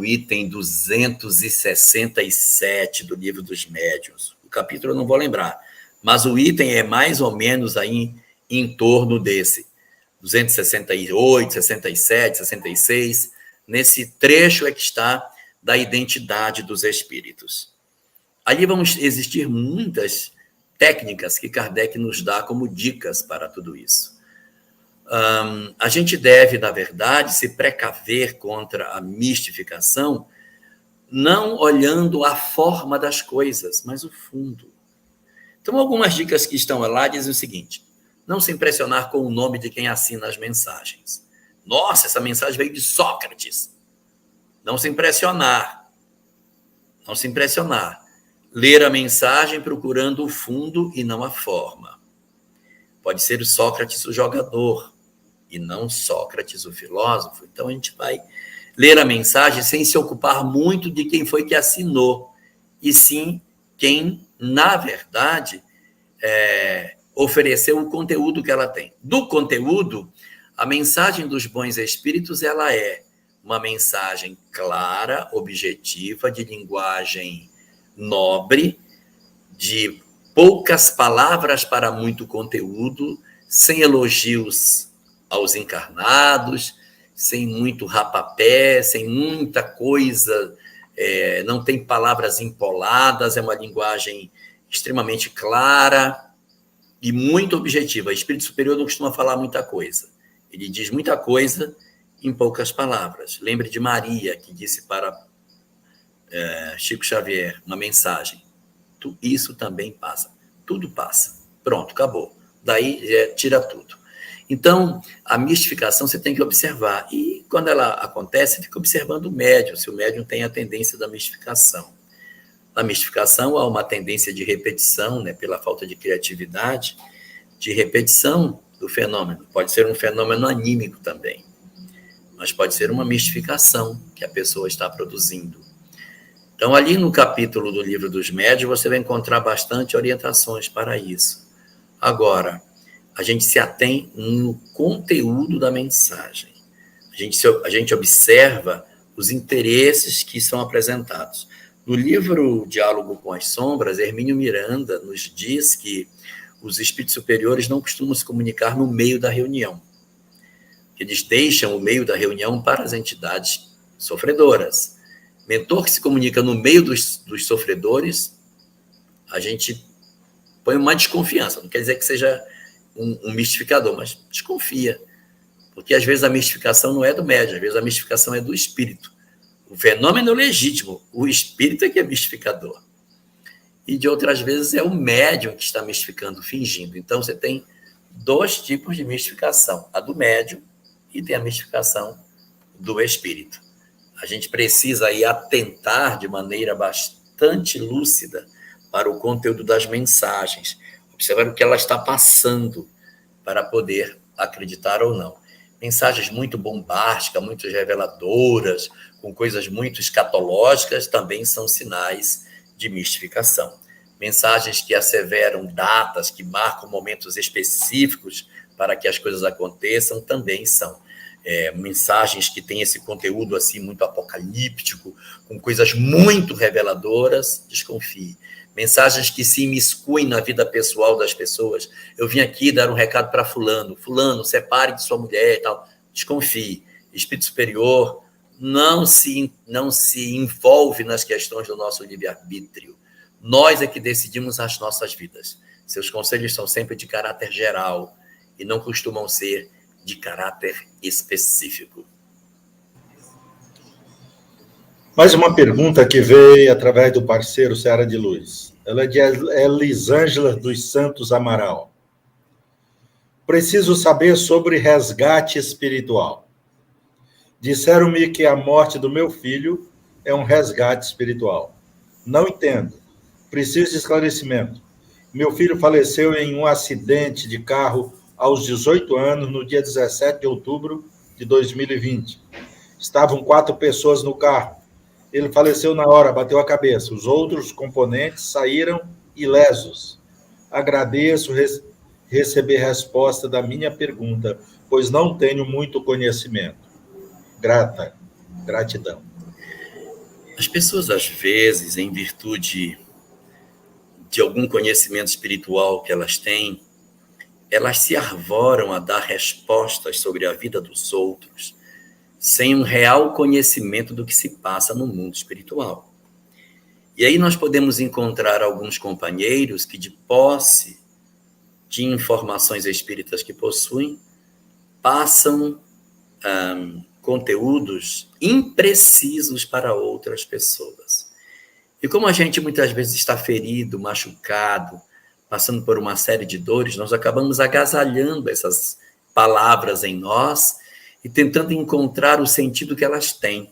item 267 do livro dos Médiuns. O capítulo eu não vou lembrar, mas o item é mais ou menos aí em torno desse. 268, 67, 66. Nesse trecho é que está da identidade dos espíritos. Ali vão existir muitas técnicas que Kardec nos dá como dicas para tudo isso. A gente deve, na verdade, se precaver contra a mistificação, não olhando a forma das coisas, mas o fundo. Então, algumas dicas que estão lá dizem o seguinte: não se impressionar com o nome de quem assina as mensagens. Nossa, essa mensagem veio de Sócrates. Não se impressionar. Não se impressionar. Ler a mensagem procurando o fundo e não a forma. Pode ser o Sócrates o jogador e não Sócrates o filósofo. Então, a gente vai ler a mensagem sem se ocupar muito de quem foi que assinou, e sim quem, na verdade, ofereceu o conteúdo que ela tem. Do conteúdo, a mensagem dos bons espíritos, ela é uma mensagem clara, objetiva, de linguagem nobre, de poucas palavras para muito conteúdo, sem elogios aos encarnados, sem muito rapapé, sem muita coisa, não tem palavras empoladas, é uma linguagem extremamente clara e muito objetiva. O espírito superior não costuma falar muita coisa. Ele diz muita coisa em poucas palavras. Lembre de Maria, que disse para Chico Xavier uma mensagem: isso também passa. Tudo passa. Pronto, acabou. Daí tira tudo. Então, a mistificação você tem que observar. E quando ela acontece, fica observando o médium, se o médium tem a tendência da mistificação. Na mistificação, há uma tendência de repetição, né, pela falta de criatividade, de repetição do fenômeno. Pode ser um fenômeno anímico também, mas pode ser uma mistificação que a pessoa está produzindo. Então, ali no capítulo do Livro dos Médiuns, você vai encontrar bastante orientações para isso. Agora, a gente se atém no conteúdo da mensagem. A gente observa os interesses que são apresentados. No livro Diálogo com as Sombras, Hermínio Miranda nos diz que os espíritos superiores não costumam se comunicar no meio da reunião. Eles deixam o meio da reunião para as entidades sofredoras. Mentor que se comunica no meio dos sofredores, a gente põe uma desconfiança. Não quer dizer que seja um mistificador, mas desconfia. Porque às vezes a mistificação não é do médium, às vezes a mistificação é do espírito. O fenômeno é legítimo, o espírito é que é mistificador. E de outras vezes é o médium que está mistificando, fingindo. Então você tem dois tipos de mistificação: a do médium e tem a mistificação do espírito. A gente precisa aí atentar de maneira bastante lúcida para o conteúdo das mensagens, observar o que ela está passando para poder acreditar ou não. Mensagens muito bombásticas, muito reveladoras, com coisas muito escatológicas, também são sinais de mistificação. Mensagens que asseveram datas, que marcam momentos específicos para que as coisas aconteçam, também são. Mensagens que têm esse conteúdo assim muito apocalíptico, com coisas muito reveladoras, desconfie. Mensagens que se imiscuem na vida pessoal das pessoas. Eu vim aqui dar um recado para fulano. Fulano, separe de sua mulher e tal. Desconfie. Espírito superior não se envolve nas questões do nosso livre-arbítrio. Nós é que decidimos as nossas vidas. Seus conselhos são sempre de caráter geral e não costumam ser de caráter específico. Mais uma pergunta que veio através do parceiro Seara de Luz. Ela é de Elisângela dos Santos Amaral. Preciso saber sobre resgate espiritual. Disseram-me que a morte do meu filho é um resgate espiritual. Não entendo. Preciso de esclarecimento. Meu filho faleceu em um acidente de carro aos 18 anos, no dia 17 de outubro de 2020. Estavam 4 pessoas no carro. Ele faleceu na hora, bateu a cabeça. Os outros componentes saíram ilesos. Agradeço receber resposta da minha pergunta, pois não tenho muito conhecimento. Gratidão. As pessoas, às vezes, em virtude de algum conhecimento espiritual que elas têm, elas se arvoram a dar respostas sobre a vida dos outros, sem um real conhecimento do que se passa no mundo espiritual. E aí nós podemos encontrar alguns companheiros que, de posse de informações espíritas que possuem, passam conteúdos imprecisos para outras pessoas. E como a gente muitas vezes está ferido, machucado, passando por uma série de dores, nós acabamos agasalhando essas palavras em nós e tentando encontrar o sentido que elas têm.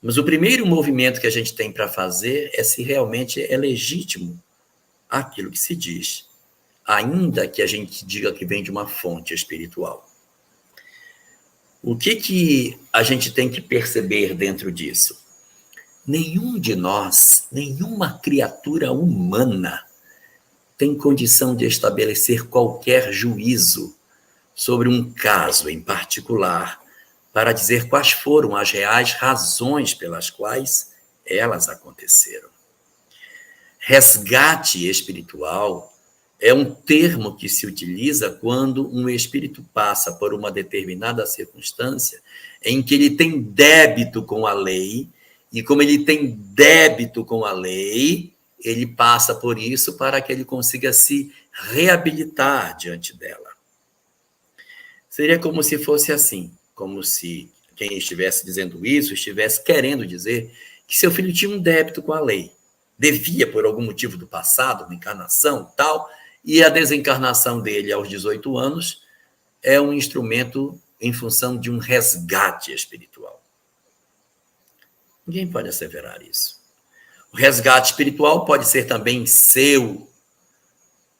Mas o primeiro movimento que a gente tem para fazer é se realmente é legítimo aquilo que se diz, ainda que a gente diga que vem de uma fonte espiritual. O que a gente tem que perceber dentro disso? Nenhum de nós, nenhuma criatura humana tem condição de estabelecer qualquer juízo sobre um caso em particular para dizer quais foram as reais razões pelas quais elas aconteceram. Resgate espiritual é um termo que se utiliza quando um espírito passa por uma determinada circunstância em que ele tem débito com a lei, e como ele tem débito com a lei, ele passa por isso para que ele consiga se reabilitar diante dela. Seria como se fosse assim, como se quem estivesse dizendo isso estivesse querendo dizer que seu filho tinha um débito com a lei, devia por algum motivo do passado, uma encarnação e tal, e a desencarnação dele aos 18 anos é um instrumento em função de um resgate espiritual. Ninguém pode asseverar isso. O resgate espiritual pode ser também seu.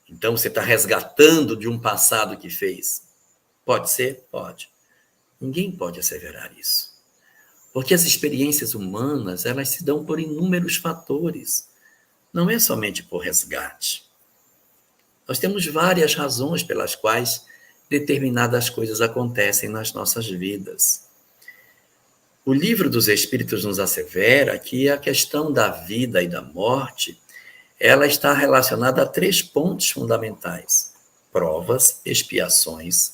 Então, você está resgatando de um passado que fez. Pode ser? Pode. Ninguém pode asseverar isso. Porque as experiências humanas, elas se dão por inúmeros fatores. Não é somente por resgate. Nós temos várias razões pelas quais determinadas coisas acontecem nas nossas vidas. O Livro dos Espíritos nos assevera que a questão da vida e da morte, ela está relacionada a 3 pontos fundamentais: provas, expiações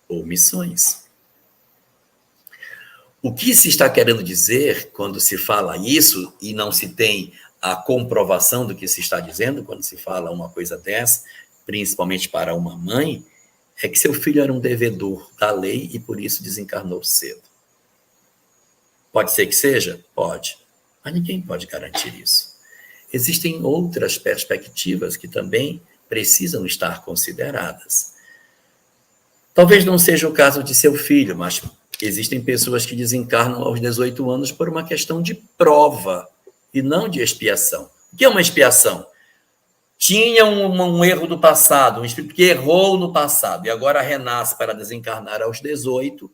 ou missões. O que se está querendo dizer quando se fala isso e não se tem a comprovação do que se está dizendo, quando se fala uma coisa dessa, principalmente para uma mãe, é que seu filho era um devedor da lei e por isso desencarnou cedo. Pode ser que seja? Pode. Mas ninguém pode garantir isso. Existem outras perspectivas que também precisam estar consideradas. Talvez não seja o caso de seu filho, mas existem pessoas que desencarnam aos 18 anos por uma questão de prova e não de expiação. O que é uma expiação? Tinha um erro do passado, um espírito que errou no passado e agora renasce para desencarnar aos 18,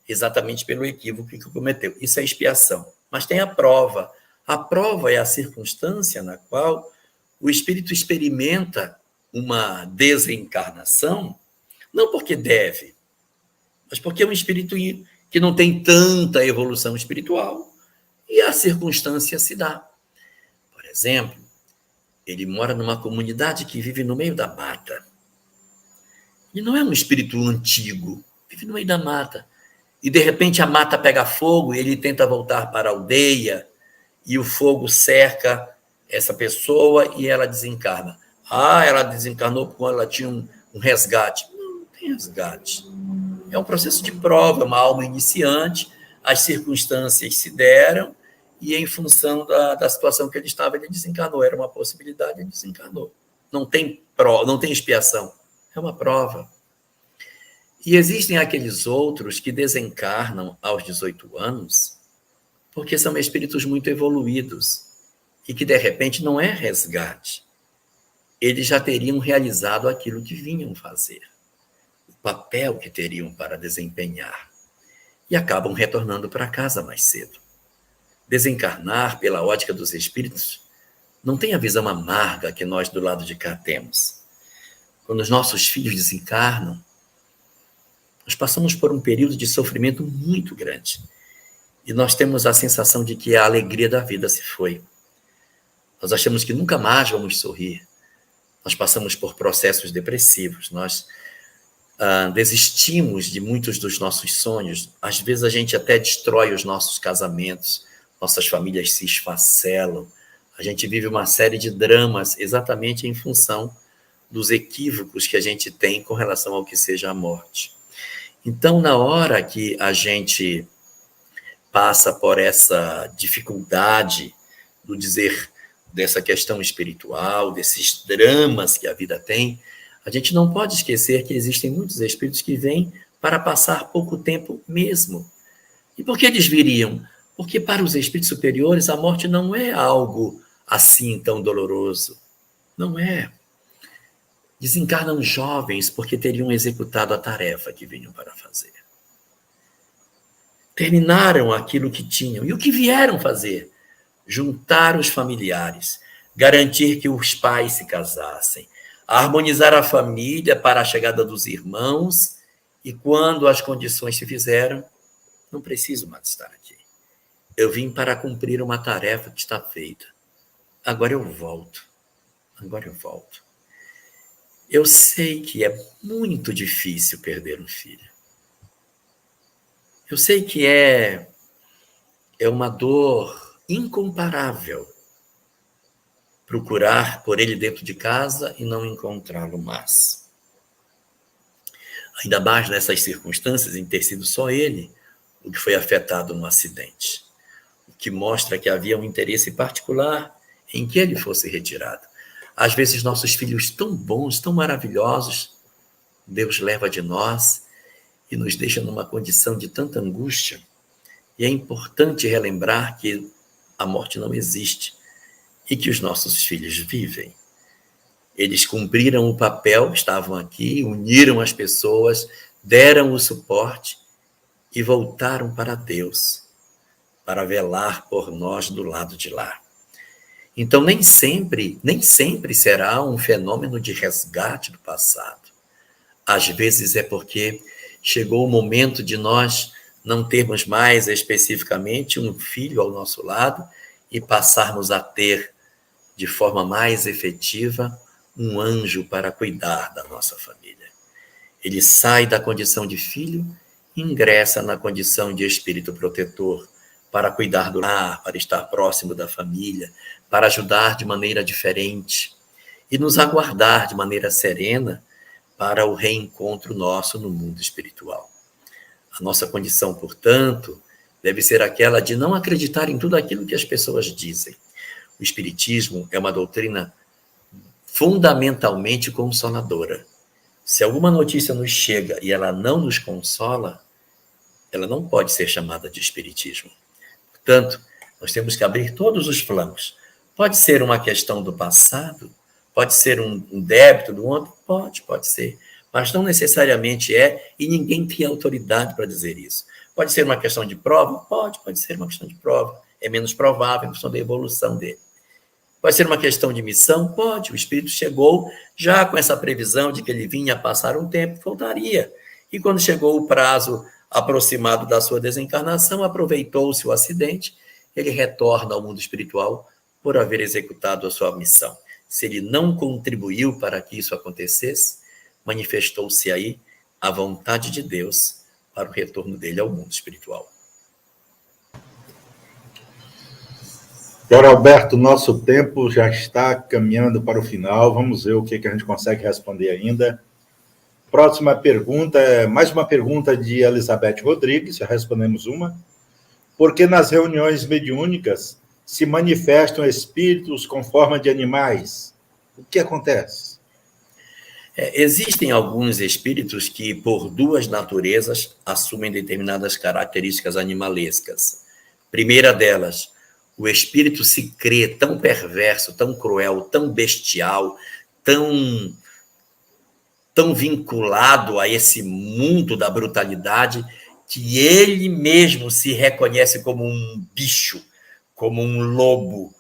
exatamente pelo equívoco que cometeu. Isso é expiação. Mas tem a prova. A prova é a circunstância na qual o espírito experimenta uma desencarnação, não porque deve, mas porque é um espírito que não tem tanta evolução espiritual e a circunstância se dá. Por exemplo, ele mora numa comunidade que vive no meio da mata. E não é um espírito antigo, vive no meio da mata. e de repente a mata pega fogo e ele tenta voltar para a aldeia e o fogo cerca essa pessoa e ela desencarna. Ela desencarnou porque ela tinha um resgate. Não tem resgate. É um processo de prova, é uma alma iniciante, as circunstâncias se deram e em função da situação que ele estava, ele desencarnou. Era uma possibilidade, ele desencarnou. Não tem expiação. É uma prova. E existem aqueles outros que desencarnam aos 18 anos porque são espíritos muito evoluídos e que, de repente, não é resgate. Eles já teriam realizado aquilo que vinham fazer, o papel que teriam para desempenhar, e acabam retornando para casa mais cedo. Desencarnar, pela ótica dos espíritos, não tem a visão amarga que nós do lado de cá temos. Quando os nossos filhos desencarnam, nós passamos por um período de sofrimento muito grande. E nós temos a sensação de que a alegria da vida se foi. Nós achamos que nunca mais vamos sorrir. Nós passamos por processos depressivos. Nós desistimos de muitos dos nossos sonhos. Às vezes a gente até destrói os nossos casamentos. Nossas famílias se esfacelam. A gente vive uma série de dramas exatamente em função dos equívocos que a gente tem com relação ao que seja a morte. Então, na hora que a gente passa por essa dificuldade do dizer dessa questão espiritual, desses dramas que a vida tem, a gente não pode esquecer que existem muitos espíritos que vêm para passar pouco tempo mesmo. E por que eles viriam? Porque para os espíritos superiores a morte não é algo assim tão doloroso. Não é. Desencarnam jovens porque teriam executado a tarefa que vinham para fazer. Terminaram aquilo que tinham. E o que vieram fazer? Juntar os familiares, garantir que os pais se casassem, harmonizar a família para a chegada dos irmãos, e quando as condições se fizeram, não preciso mais estar aqui. Eu vim para cumprir uma tarefa que está feita. Agora eu volto. Eu sei que é muito difícil perder um filho. Eu sei que é uma dor incomparável procurar por ele dentro de casa e não encontrá-lo mais. Ainda mais nessas circunstâncias, em ter sido só ele o que foi afetado no acidente, o que mostra que havia um interesse particular em que ele fosse retirado. Às vezes, nossos filhos tão bons, tão maravilhosos, Deus leva de nós e nos deixa numa condição de tanta angústia. E é importante relembrar que a morte não existe e que os nossos filhos vivem. Eles cumpriram o papel, estavam aqui, uniram as pessoas, deram o suporte e voltaram para Deus, para velar por nós do lado de lá. Então, nem sempre será um fenômeno de resgate do passado. Às vezes é porque chegou o momento de nós não termos mais especificamente um filho ao nosso lado e passarmos a ter, de forma mais efetiva, um anjo para cuidar da nossa família. Ele sai da condição de filho e ingressa na condição de espírito protetor, para cuidar do lar, para estar próximo da família, para ajudar de maneira diferente e nos aguardar de maneira serena para o reencontro nosso no mundo espiritual. A nossa condição, portanto, deve ser aquela de não acreditar em tudo aquilo que as pessoas dizem. O Espiritismo é uma doutrina fundamentalmente consoladora. Se alguma notícia nos chega e ela não nos consola, ela não pode ser chamada de Espiritismo. Portanto, nós temos que abrir todos os flancos. Pode ser uma questão do passado, pode ser um débito do ontem, pode ser, mas não necessariamente é, e ninguém tem autoridade para dizer isso. Pode ser uma questão de prova? Pode ser uma questão de prova. É menos provável em função da evolução dele. Pode ser uma questão de missão? Pode. O Espírito chegou já com essa previsão de que ele vinha passar um tempo, voltaria. E quando chegou o prazo aproximado da sua desencarnação, aproveitou-se o acidente, ele retorna ao mundo espiritual por haver executado a sua missão. Se ele não contribuiu para que isso acontecesse, manifestou-se aí a vontade de Deus para o retorno dele ao mundo espiritual. Doutor Alberto, nosso tempo já está caminhando para o final. Vamos ver o que a gente consegue responder ainda. Próxima pergunta é mais uma pergunta de Elizabeth Rodrigues, já respondemos uma. Por que nas reuniões mediúnicas se manifestam espíritos com forma de animais? O que acontece? Existem alguns espíritos que, por duas naturezas, assumem determinadas características animalescas. Primeira delas, o espírito se crê tão perverso, tão cruel, tão bestial, tão vinculado a esse mundo da brutalidade, que ele mesmo se reconhece como um bicho, como um lobo,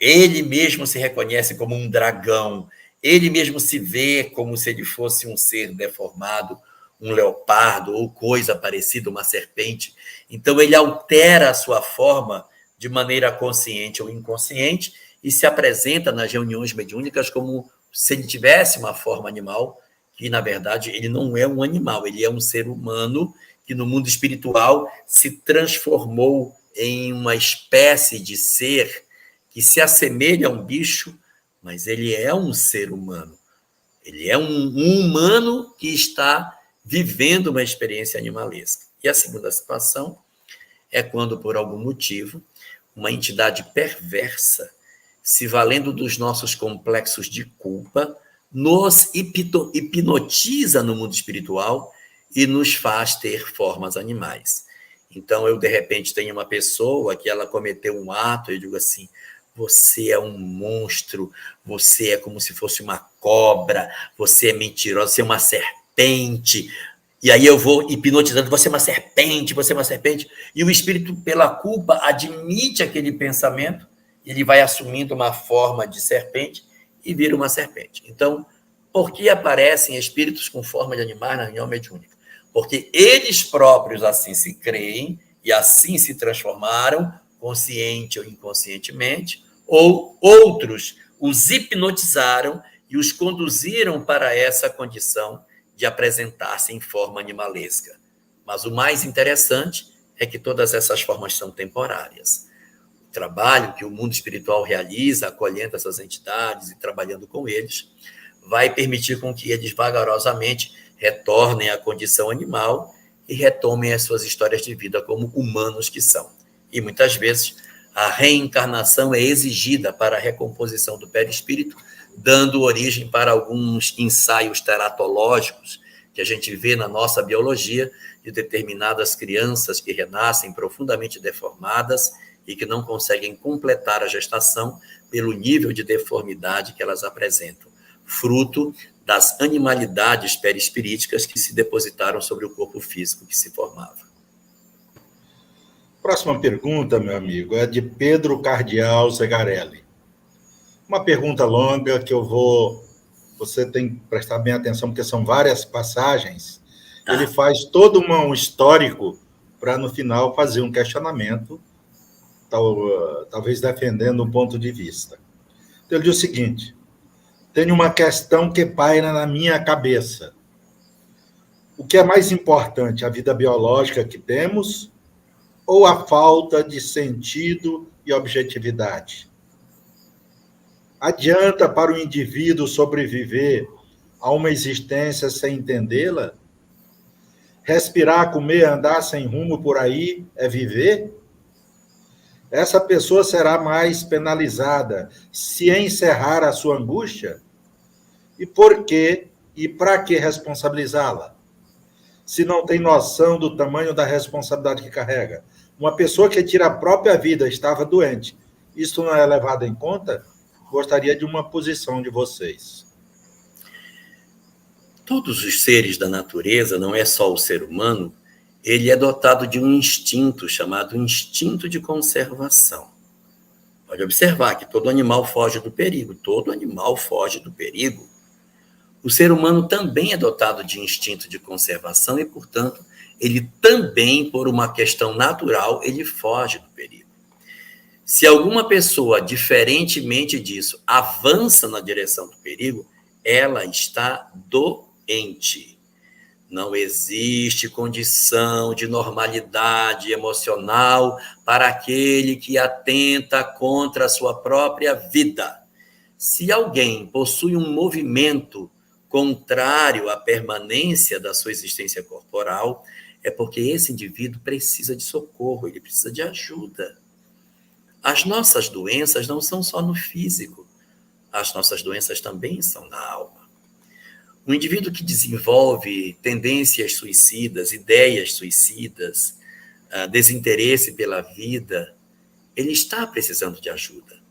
ele mesmo se reconhece como um dragão, ele mesmo se vê como se ele fosse um ser deformado, um leopardo ou coisa parecida, uma serpente. Então, ele altera a sua forma de maneira consciente ou inconsciente e se apresenta nas reuniões mediúnicas como se ele tivesse uma forma animal, que, na verdade, ele não é um animal, ele é um ser humano que, no mundo espiritual, se transformou em uma espécie de ser que se assemelha a um bicho, mas ele é um ser humano. Ele é um humano que está vivendo uma experiência animalesca. E a segunda situação é quando, por algum motivo, uma entidade perversa, se valendo dos nossos complexos de culpa, nos hipnotiza no mundo espiritual e nos faz ter formas animais. Então, eu, de repente, tenho uma pessoa que ela cometeu um ato, eu digo assim, você é um monstro, você é como se fosse uma cobra, você é mentirosa, você é uma serpente. E aí eu vou hipnotizando, você é uma serpente, você é uma serpente. E o espírito, pela culpa, admite aquele pensamento, ele vai assumindo uma forma de serpente e vira uma serpente. Então, por que aparecem espíritos com forma de animais na reunião mediúnica? Porque eles próprios assim se creem e assim se transformaram, consciente ou inconscientemente, ou outros os hipnotizaram e os conduziram para essa condição de apresentar-se em forma animalesca. Mas o mais interessante é que todas essas formas são temporárias. O trabalho que o mundo espiritual realiza, acolhendo essas entidades e trabalhando com eles, vai permitir com que eles vagarosamente retornem à condição animal e retomem as suas histórias de vida como humanos que são. E muitas vezes a reencarnação é exigida para a recomposição do perispírito, dando origem para alguns ensaios teratológicos que a gente vê na nossa biologia de determinadas crianças que renascem profundamente deformadas e que não conseguem completar a gestação pelo nível de deformidade que elas apresentam, fruto das animalidades perispiríticas que se depositaram sobre o corpo físico que se formava. Próxima pergunta, meu amigo, é de Pedro Cardial Zegarelli. Uma pergunta longa que você tem que prestar bem atenção, porque são várias passagens. Ele faz todo um histórico para, no final, fazer um questionamento, talvez defendendo um ponto de vista. Então, ele diz o seguinte, tenho uma questão que paira na minha cabeça. O que é mais importante, a vida biológica que temos ou a falta de sentido e objetividade? Adianta para o indivíduo sobreviver a uma existência sem entendê-la? Respirar, comer, andar sem rumo por aí é viver? Essa pessoa será mais penalizada se encerrar a sua angústia? E por quê e para que responsabilizá-la? Se não tem noção do tamanho da responsabilidade que carrega. Uma pessoa que tira a própria vida estava doente. Isso não é levado em conta? Gostaria de uma posição de vocês. Todos os seres da natureza, não é só o ser humano, ele é dotado de um instinto chamado instinto de conservação. Pode observar que todo animal foge do perigo, todo animal foge do perigo. O ser humano também é dotado de instinto de conservação e, portanto, ele também, por uma questão natural, ele foge do perigo. Se alguma pessoa, diferentemente disso, avança na direção do perigo, ela está doente. Não existe condição de normalidade emocional para aquele que atenta contra a sua própria vida. Se alguém possui um movimento contrário à permanência da sua existência corporal, é porque esse indivíduo precisa de socorro, ele precisa de ajuda. As nossas doenças não são só no físico, as nossas doenças também são na alma. Um indivíduo que desenvolve tendências suicidas, ideias suicidas, desinteresse pela vida, ele está precisando de ajuda.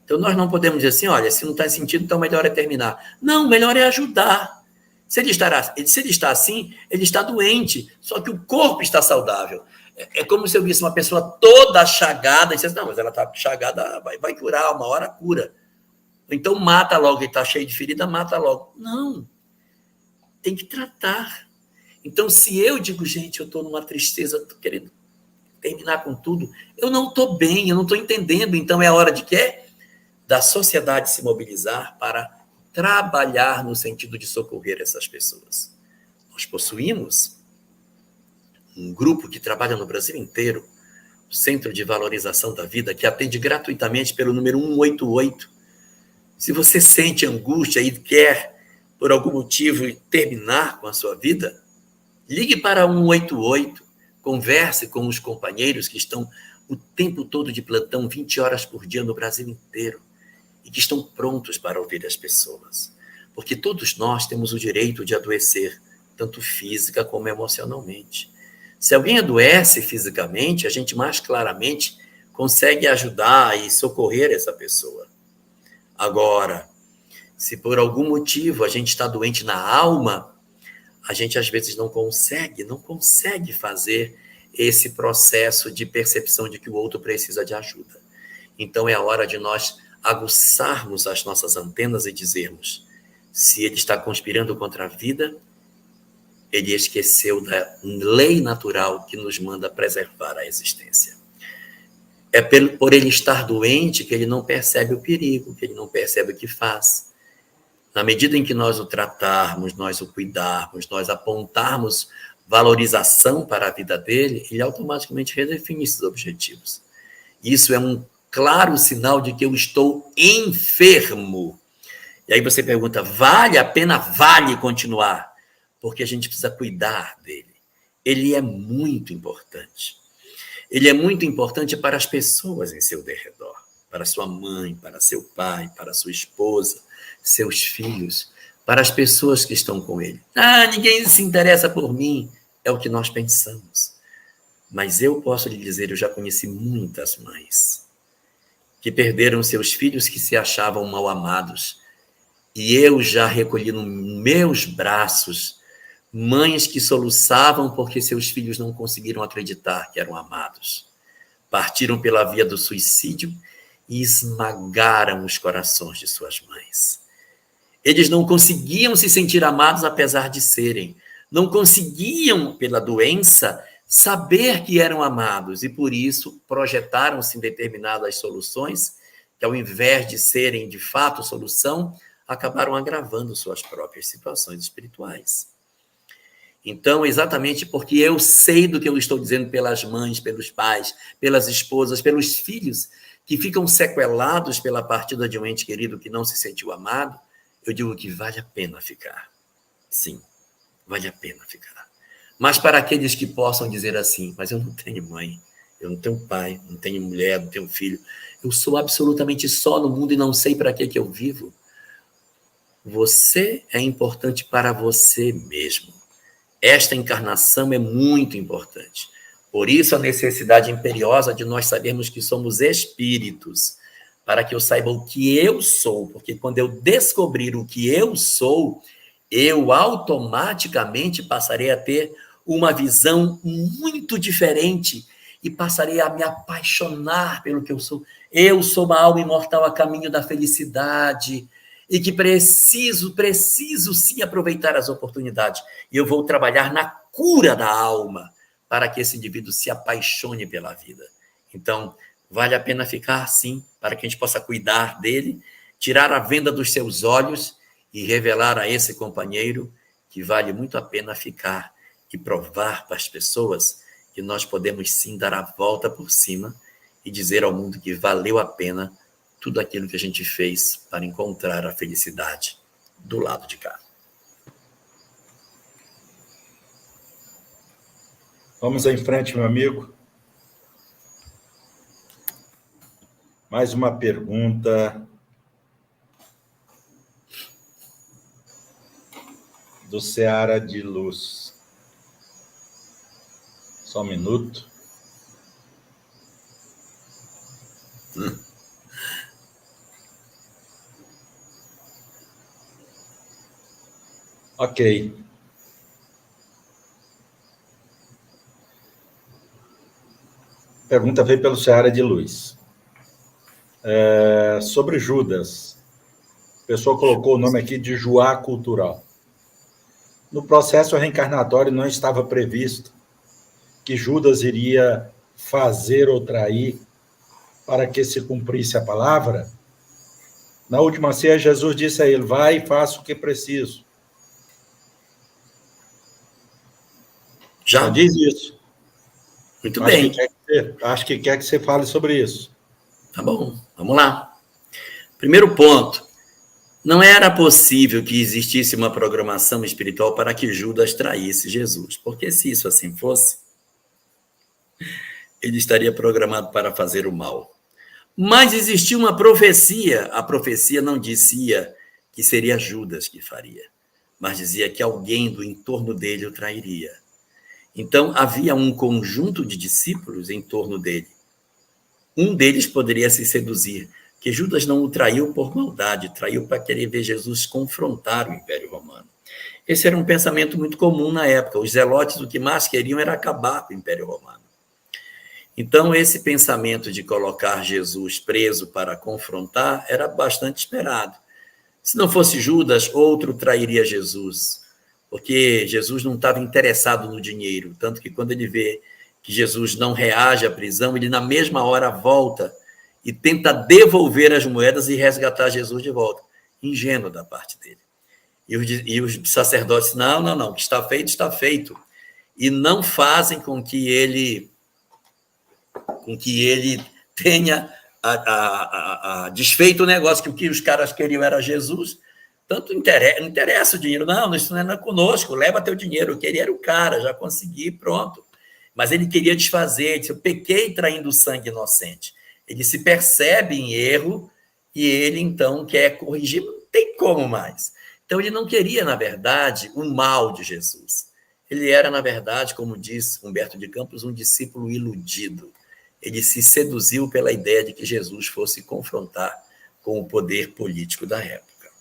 Então, nós não podemos dizer assim, olha, se não está sentindo, então melhor é terminar. Não, melhor é ajudar. Se ele está assim, ele está doente, só que o corpo está saudável. É como se eu visse uma pessoa toda chagada e dissesse, não, mas ela está chagada, vai curar, uma hora cura. Então, mata logo, ele está cheio de ferida, mata logo. Não. Tem que tratar. Então, se eu digo, gente, eu estou numa tristeza, estou querendo terminar com tudo, eu não estou bem, eu não estou entendendo. Então, é a hora de quê? Da sociedade se mobilizar para trabalhar no sentido de socorrer essas pessoas. Nós possuímos um grupo que trabalha no Brasil inteiro, o Centro de Valorização da Vida, que atende gratuitamente pelo número 188. Se você sente angústia e quer por algum motivo terminar com a sua vida, ligue para 188, converse com os companheiros que estão o tempo todo de plantão, 20 horas por dia no Brasil inteiro, e que estão prontos para ouvir as pessoas. Porque todos nós temos o direito de adoecer, tanto física como emocionalmente. Se alguém adoece fisicamente, a gente mais claramente consegue ajudar e socorrer essa pessoa. Agora, se por algum motivo a gente está doente na alma, a gente às vezes não consegue fazer esse processo de percepção de que o outro precisa de ajuda. Então é a hora de nós aguçarmos as nossas antenas e dizermos, se ele está conspirando contra a vida, ele esqueceu da lei natural que nos manda preservar a existência. É por ele estar doente que ele não percebe o perigo, que ele não percebe o que faz. Na medida em que nós o tratarmos, nós o cuidarmos, nós apontarmos valorização para a vida dele, ele automaticamente redefine esses objetivos. Isso é um claro sinal de que eu estou enfermo. E aí você pergunta, vale a pena? Vale continuar? Porque a gente precisa cuidar dele. Ele é muito importante. Ele é muito importante para as pessoas em seu derredor, para sua mãe, para seu pai, para sua esposa, seus filhos, para as pessoas que estão com ele. Ninguém se interessa por mim, é o que nós pensamos. Mas eu posso lhe dizer, eu já conheci muitas mães que perderam seus filhos que se achavam mal amados. E eu já recolhi nos meus braços mães que soluçavam porque seus filhos não conseguiram acreditar que eram amados. Partiram pela via do suicídio e esmagaram os corações de suas mães. Eles não conseguiam se sentir amados apesar de serem. Não conseguiam, pela doença, saber que eram amados e, por isso, projetaram-se em determinadas soluções que, ao invés de serem, de fato, solução, acabaram agravando suas próprias situações espirituais. Então, exatamente porque eu sei do que eu estou dizendo pelas mães, pelos pais, pelas esposas, pelos filhos, que ficam sequelados pela partida de um ente querido que não se sentiu amado, eu digo que vale a pena ficar. Sim, vale a pena ficar. Mas para aqueles que possam dizer assim, mas eu não tenho mãe, eu não tenho pai, não tenho mulher, não tenho filho, eu sou absolutamente só no mundo e não sei para que eu vivo. Você é importante para você mesmo. Esta encarnação é muito importante. Por isso a necessidade imperiosa de nós sabermos que somos espíritos, para que eu saiba o que eu sou, porque quando eu descobrir o que eu sou, eu automaticamente passarei a ter uma visão muito diferente e passarei a me apaixonar pelo que eu sou. Eu sou uma alma imortal a caminho da felicidade e que preciso sim aproveitar as oportunidades. E eu vou trabalhar na cura da alma para que esse indivíduo se apaixone pela vida. Então, vale a pena ficar, sim, para que a gente possa cuidar dele, tirar a venda dos seus olhos e revelar a esse companheiro que vale muito a pena ficar e provar para as pessoas que nós podemos sim dar a volta por cima e dizer ao mundo que valeu a pena tudo aquilo que a gente fez para encontrar a felicidade do lado de cá. Vamos em frente, meu amigo. Mais uma pergunta do Seara de Luz. Só um minuto. Ok. A pergunta veio pelo Seara de Luz. Sobre Judas. A pessoa colocou o nome aqui de Joá Cultural. No processo reencarnatório não estava previsto que Judas iria fazer ou trair para que se cumprisse a palavra. Na última ceia, Jesus disse a ele: vai e faça o que é preciso. Já diz isso. Muito bem. Acho que quer que você fale sobre isso. Tá bom, vamos lá. Primeiro ponto. Não era possível que existisse uma programação espiritual para que Judas traísse Jesus, porque se isso assim fosse, ele estaria programado para fazer o mal. Mas existia uma profecia, a profecia não dizia que seria Judas que faria, mas dizia que alguém do entorno dele o trairia. Então, havia um conjunto de discípulos em torno dele. Um deles poderia se seduzir, que Judas não o traiu por maldade, traiu para querer ver Jesus confrontar o Império Romano. Esse era um pensamento muito comum na época. Os zelotes o que mais queriam era acabar com o Império Romano. Então, esse pensamento de colocar Jesus preso para confrontar era bastante esperado. Se não fosse Judas, outro trairia Jesus, porque Jesus não estava interessado no dinheiro, tanto que quando ele vê que Jesus não reage à prisão, ele na mesma hora volta e tenta devolver as moedas e resgatar Jesus de volta. Ingênuo da parte dele. E os sacerdotes, não, o que está feito, está feito. E não fazem com que ele tenha desfeito o negócio, que o que os caras queriam era Jesus. Tanto não interessa o dinheiro, não, isso não é conosco, leva teu dinheiro. Eu queria era o cara, já consegui, pronto. Mas ele queria desfazer, ele disse: eu pequei traindo o sangue inocente. Ele se percebe em erro e ele, então, quer corrigir, não tem como mais. Então, ele não queria, na verdade, o mal de Jesus. Ele era, na verdade, como diz Humberto de Campos, um discípulo iludido. Ele se seduziu pela ideia de que Jesus fosse confrontar com o poder político da época.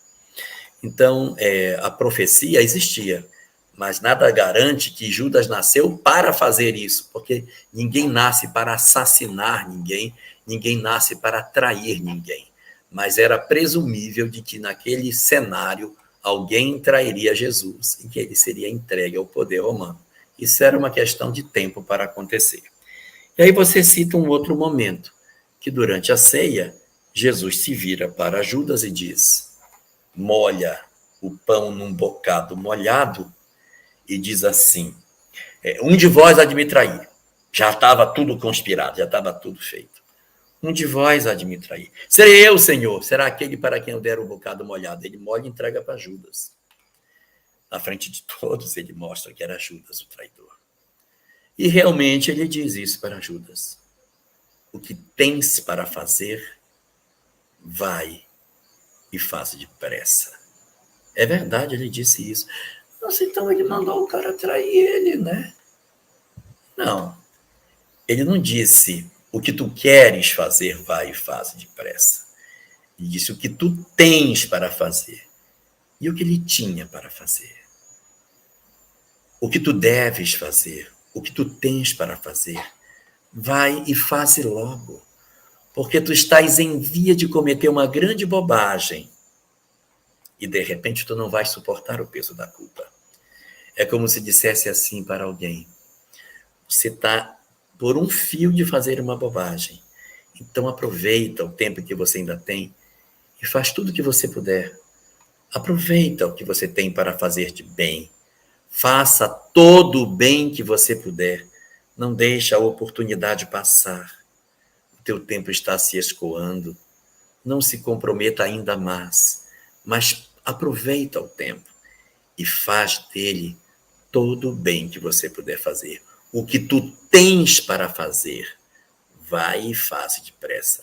Então, a profecia existia, mas nada garante que Judas nasceu para fazer isso, porque ninguém nasce para assassinar ninguém, ninguém nasce para trair ninguém. Mas era presumível de que naquele cenário alguém trairia Jesus e que ele seria entregue ao poder romano. Isso era uma questão de tempo para acontecer. E aí você cita um outro momento, que durante a ceia, Jesus se vira para Judas e diz: molha o pão num bocado molhado, e diz assim: um de vós há de me trair. Já estava tudo conspirado, já estava tudo feito. Um de vós há de me trair. Serei eu, Senhor, será aquele para quem eu der o bocado molhado. Ele molha e entrega para Judas. Na frente de todos, ele mostra que era Judas o traidor. E realmente ele diz isso para Judas: o que tens para fazer, vai e faz depressa. É verdade, ele disse isso. Nossa, então ele mandou o cara trair ele, né? Não. Ele não disse: o que tu queres fazer, vai e faz depressa. Ele disse: o que tu tens para fazer. E o que ele tinha para fazer. O que tu deves fazer, o que tu tens para fazer, vai e faze logo. Porque tu estás em via de cometer uma grande bobagem. E, de repente, tu não vais suportar o peso da culpa. É como se dissesse assim para alguém: você está por um fio de fazer uma bobagem. Então, aproveita o tempo que você ainda tem e faz tudo o que você puder. Aproveita o que você tem para fazer de bem. Faça todo o bem que você puder. Não deixe a oportunidade passar. O teu tempo está se escoando. Não se comprometa ainda mais, mas aproveita o tempo e faz dele todo o bem que você puder fazer. O que tu tens para fazer, vai e faça depressa.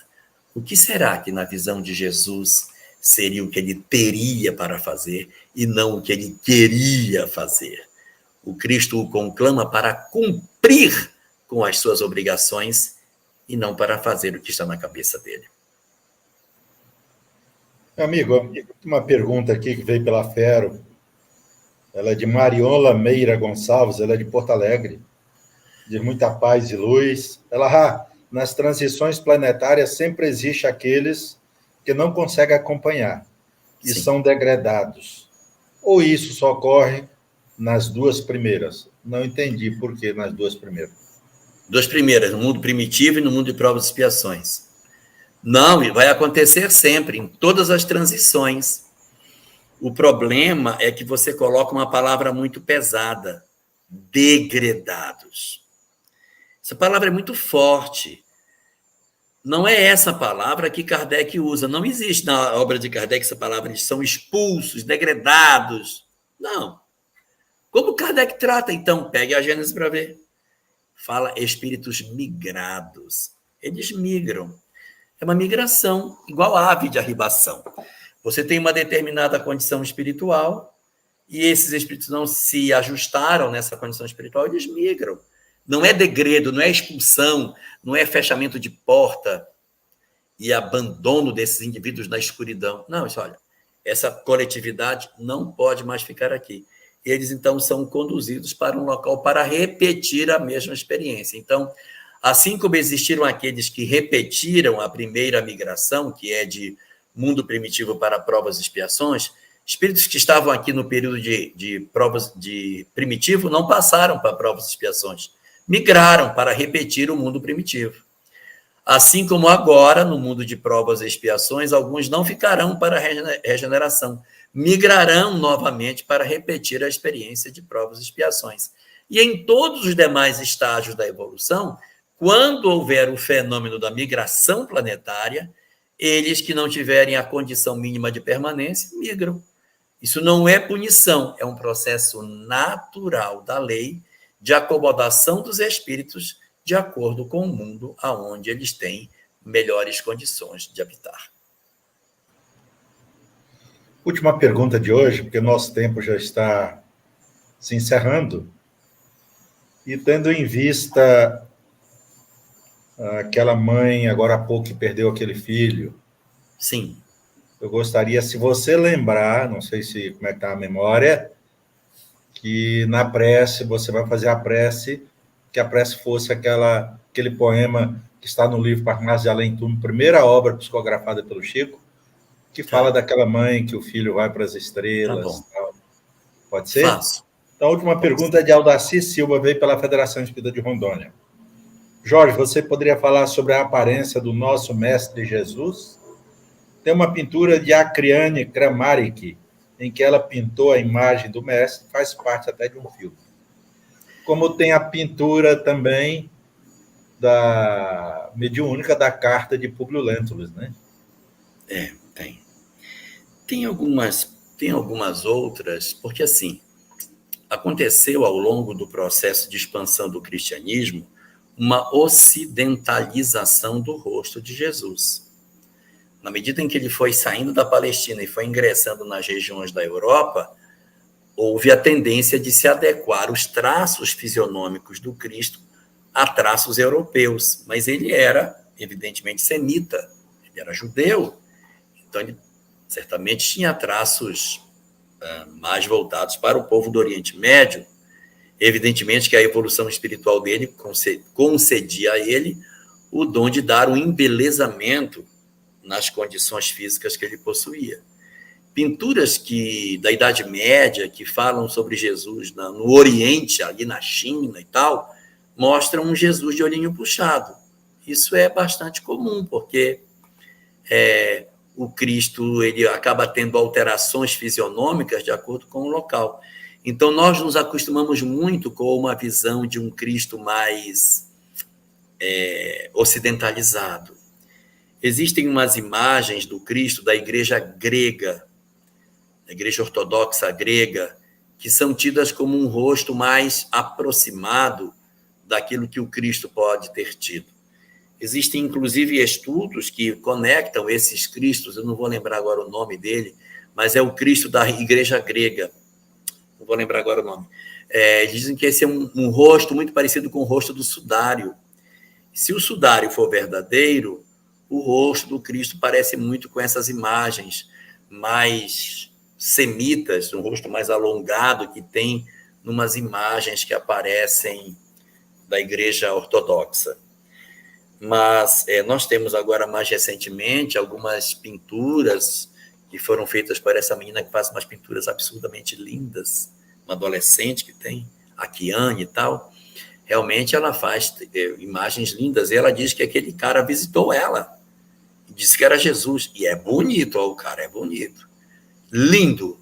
O que será que na visão de Jesus seria o que ele teria para fazer e não o que ele queria fazer? O Cristo o conclama para cumprir com as suas obrigações e não para fazer o que está na cabeça dele. Amigo, uma pergunta aqui que veio pela Fero. Ela é de Mariola Meira Gonçalves, ela é de Porto Alegre, de muita paz e luz. Ela, nas transições planetárias sempre existe aqueles que não conseguem acompanhar e Sim. são degradados. Ou isso só ocorre nas duas primeiras? Não entendi por que nas duas primeiras. Duas primeiras, no mundo primitivo e no mundo de provas e expiações. Não, e vai acontecer sempre, em todas as transições. O problema é que você coloca uma palavra muito pesada, degredados. Essa palavra é muito forte. Não é essa palavra que Kardec usa. Não existe na obra de Kardec essa palavra, eles são expulsos, degredados. Não. Como Kardec trata, então? Pegue a Gênesis para ver. Fala espíritos migrados. Eles migram. É uma migração, igual a ave de arribação. Você tem uma determinada condição espiritual e esses espíritos não se ajustaram nessa condição espiritual, eles migram. Não é degredo, não é expulsão, não é fechamento de porta e abandono desses indivíduos na escuridão. Não, isso, olha, essa coletividade não pode mais ficar aqui. Eles, então, são conduzidos para um local para repetir a mesma experiência. Então, assim como existiram aqueles que repetiram a primeira migração, que é de mundo primitivo para provas e expiações, espíritos que estavam aqui no período de provas de primitivo não passaram para provas e expiações, migraram para repetir o mundo primitivo. Assim como agora, no mundo de provas e expiações, alguns não ficarão para a regeneração, migrarão novamente para repetir a experiência de provas e expiações. E em todos os demais estágios da evolução, quando houver o fenômeno da migração planetária, eles que não tiverem a condição mínima de permanência, migram. Isso não é punição, é um processo natural da lei de acomodação dos espíritos de acordo com o mundo aonde eles têm melhores condições de habitar. Última pergunta de hoje, porque nosso tempo já está se encerrando. E tendo em vista aquela mãe, agora há pouco, que perdeu aquele filho. Sim. Eu gostaria, se você lembrar, não sei se como é que está a memória, que na prece, você vai fazer a prece, que a prece fosse aquele poema que está no livro Parnaso de Além Túmulo, primeira obra psicografada pelo Chico, que fala daquela mãe que o filho vai para as estrelas. Tá bom. Tal. Pode ser? Faço. Então, a última pergunta é de Aldaci Silva, veio pela Federação Espírita de Rondônia. Jorge, você poderia falar sobre a aparência do nosso Mestre Jesus? Tem uma pintura de Acriane Kramaric, em que ela pintou a imagem do Mestre, faz parte até de um filme. Como tem a pintura também da mediúnica da carta de Públio Lentulus, né? Tem. Tem algumas outras, porque assim, aconteceu ao longo do processo de expansão do cristianismo uma ocidentalização do rosto de Jesus. Na medida em que ele foi saindo da Palestina e foi ingressando nas regiões da Europa, houve a tendência de se adequar os traços fisionômicos do Cristo a traços europeus. Mas ele era, evidentemente, semita, ele era judeu, então ele certamente tinha traços mais voltados para o povo do Oriente Médio. Evidentemente que a evolução espiritual dele concedia a ele o dom de dar um embelezamento nas condições físicas que ele possuía. Pinturas da Idade Média, que falam sobre Jesus no Oriente, ali na China e tal, mostram um Jesus de olhinho puxado. Isso é bastante comum, porque o Cristo ele acaba tendo alterações fisionômicas de acordo com o local. Então, nós nos acostumamos muito com uma visão de um Cristo mais ocidentalizado. Existem umas imagens do Cristo da igreja grega, da igreja ortodoxa grega, que são tidas como um rosto mais aproximado daquilo que o Cristo pode ter tido. Existem, inclusive, estudos que conectam esses Cristos, eu não vou lembrar agora o nome dele, mas é o Cristo da igreja grega, não vou lembrar agora o nome. Dizem que esse é um rosto muito parecido com o rosto do sudário. Se o sudário for verdadeiro, o rosto do Cristo parece muito com essas imagens mais semitas, um rosto mais alongado que tem numas imagens que aparecem da igreja ortodoxa. Mas nós temos agora, mais recentemente, algumas pinturas que foram feitas por essa menina que faz umas pinturas absurdamente lindas, uma adolescente que tem, a Kiane e tal. Realmente ela faz imagens lindas, e ela diz que aquele cara visitou ela, disse que era Jesus, e é bonito, o cara é bonito, lindo,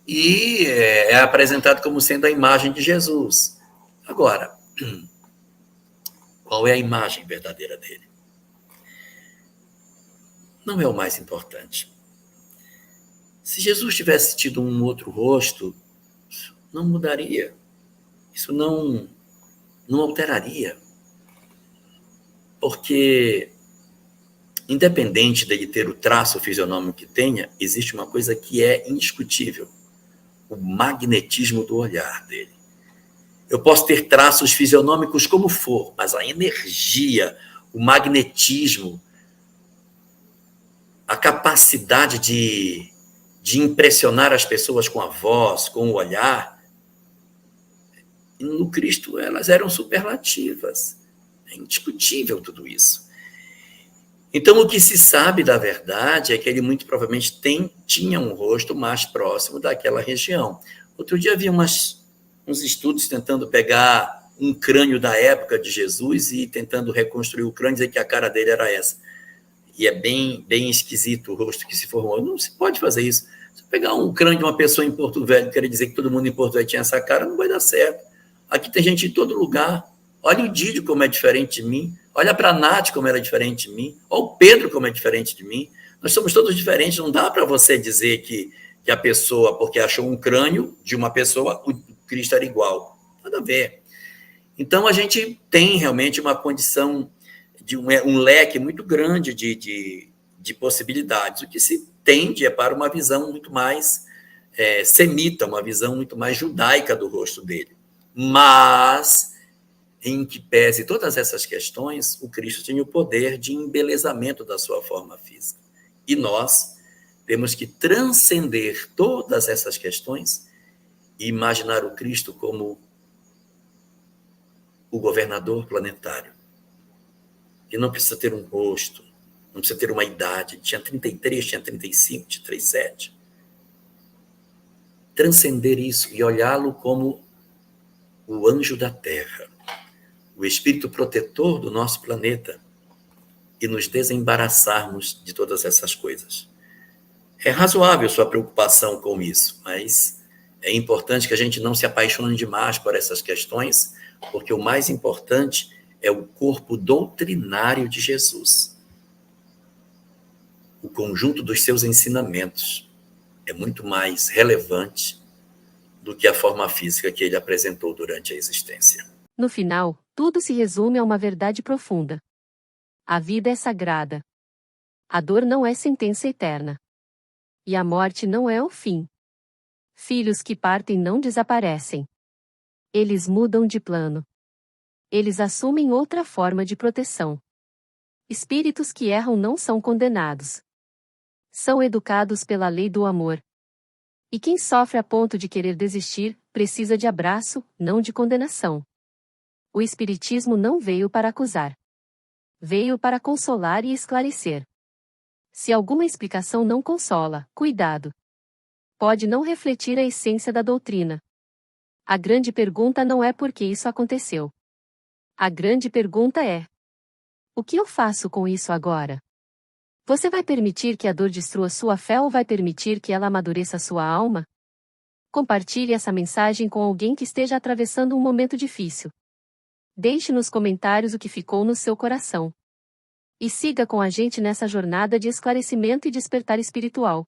e é apresentado como sendo a imagem de Jesus. Agora, qual é a imagem verdadeira dele? Não é o mais importante. Se Jesus tivesse tido um outro rosto, não mudaria, isso não alteraria, porque independente dele ter o traço fisionômico que tenha, existe uma coisa que é indiscutível, o magnetismo do olhar dele. Eu posso ter traços fisionômicos como for, mas a energia, o magnetismo, a capacidade de impressionar as pessoas com a voz, com o olhar, no Cristo elas eram superlativas. É indiscutível tudo isso. Então, o que se sabe da verdade é que ele muito provavelmente tinha um rosto mais próximo daquela região. Outro dia havia uns estudos tentando pegar um crânio da época de Jesus e tentando reconstruir o crânio e dizer que a cara dele era essa. E é bem esquisito o rosto que se formou. Não se pode fazer isso. Se pegar um crânio de uma pessoa em Porto Velho e querer dizer que todo mundo em Porto Velho tinha essa cara, não vai dar certo. Aqui tem gente em todo lugar. Olha o Didio como é diferente de mim. Olha para a Nath como ela é diferente de mim. Olha o Pedro como é diferente de mim. Nós somos todos diferentes. Não dá para você dizer que a pessoa, porque achou um crânio de uma pessoa, o Cristo era igual. Nada a ver. Então, a gente tem realmente uma condição de um leque muito grande de possibilidades. O que se tende é para uma visão muito mais semita, uma visão muito mais judaica do rosto dele. Mas, em que pese todas essas questões, o Cristo tinha o poder de embelezamento da sua forma física. E nós temos que transcender todas essas questões e imaginar o Cristo como o governador planetário, que não precisa ter um rosto, não precisa ter uma idade, tinha 33, tinha 35, tinha 37. Transcender isso e olhá-lo como o anjo da terra, o espírito protetor do nosso planeta, e nos desembaraçarmos de todas essas coisas. É razoável sua preocupação com isso, mas é importante que a gente não se apaixone demais por essas questões, porque o mais importante é o corpo doutrinário de Jesus. O conjunto dos seus ensinamentos é muito mais relevante do que a forma física que ele apresentou durante a existência. No final, tudo se resume a uma verdade profunda. A vida é sagrada. A dor não é sentença eterna. E a morte não é o fim. Filhos que partem não desaparecem. Eles mudam de plano. Eles assumem outra forma de proteção. Espíritos que erram não são condenados. São educados pela lei do amor. E quem sofre a ponto de querer desistir, precisa de abraço, não de condenação. O Espiritismo não veio para acusar. Veio para consolar e esclarecer. Se alguma explicação não consola, cuidado. Pode não refletir a essência da doutrina. A grande pergunta não é por que isso aconteceu. A grande pergunta é: o que eu faço com isso agora? Você vai permitir que a dor destrua sua fé ou vai permitir que ela amadureça sua alma? Compartilhe essa mensagem com alguém que esteja atravessando um momento difícil. Deixe nos comentários o que ficou no seu coração. E siga com a gente nessa jornada de esclarecimento e despertar espiritual.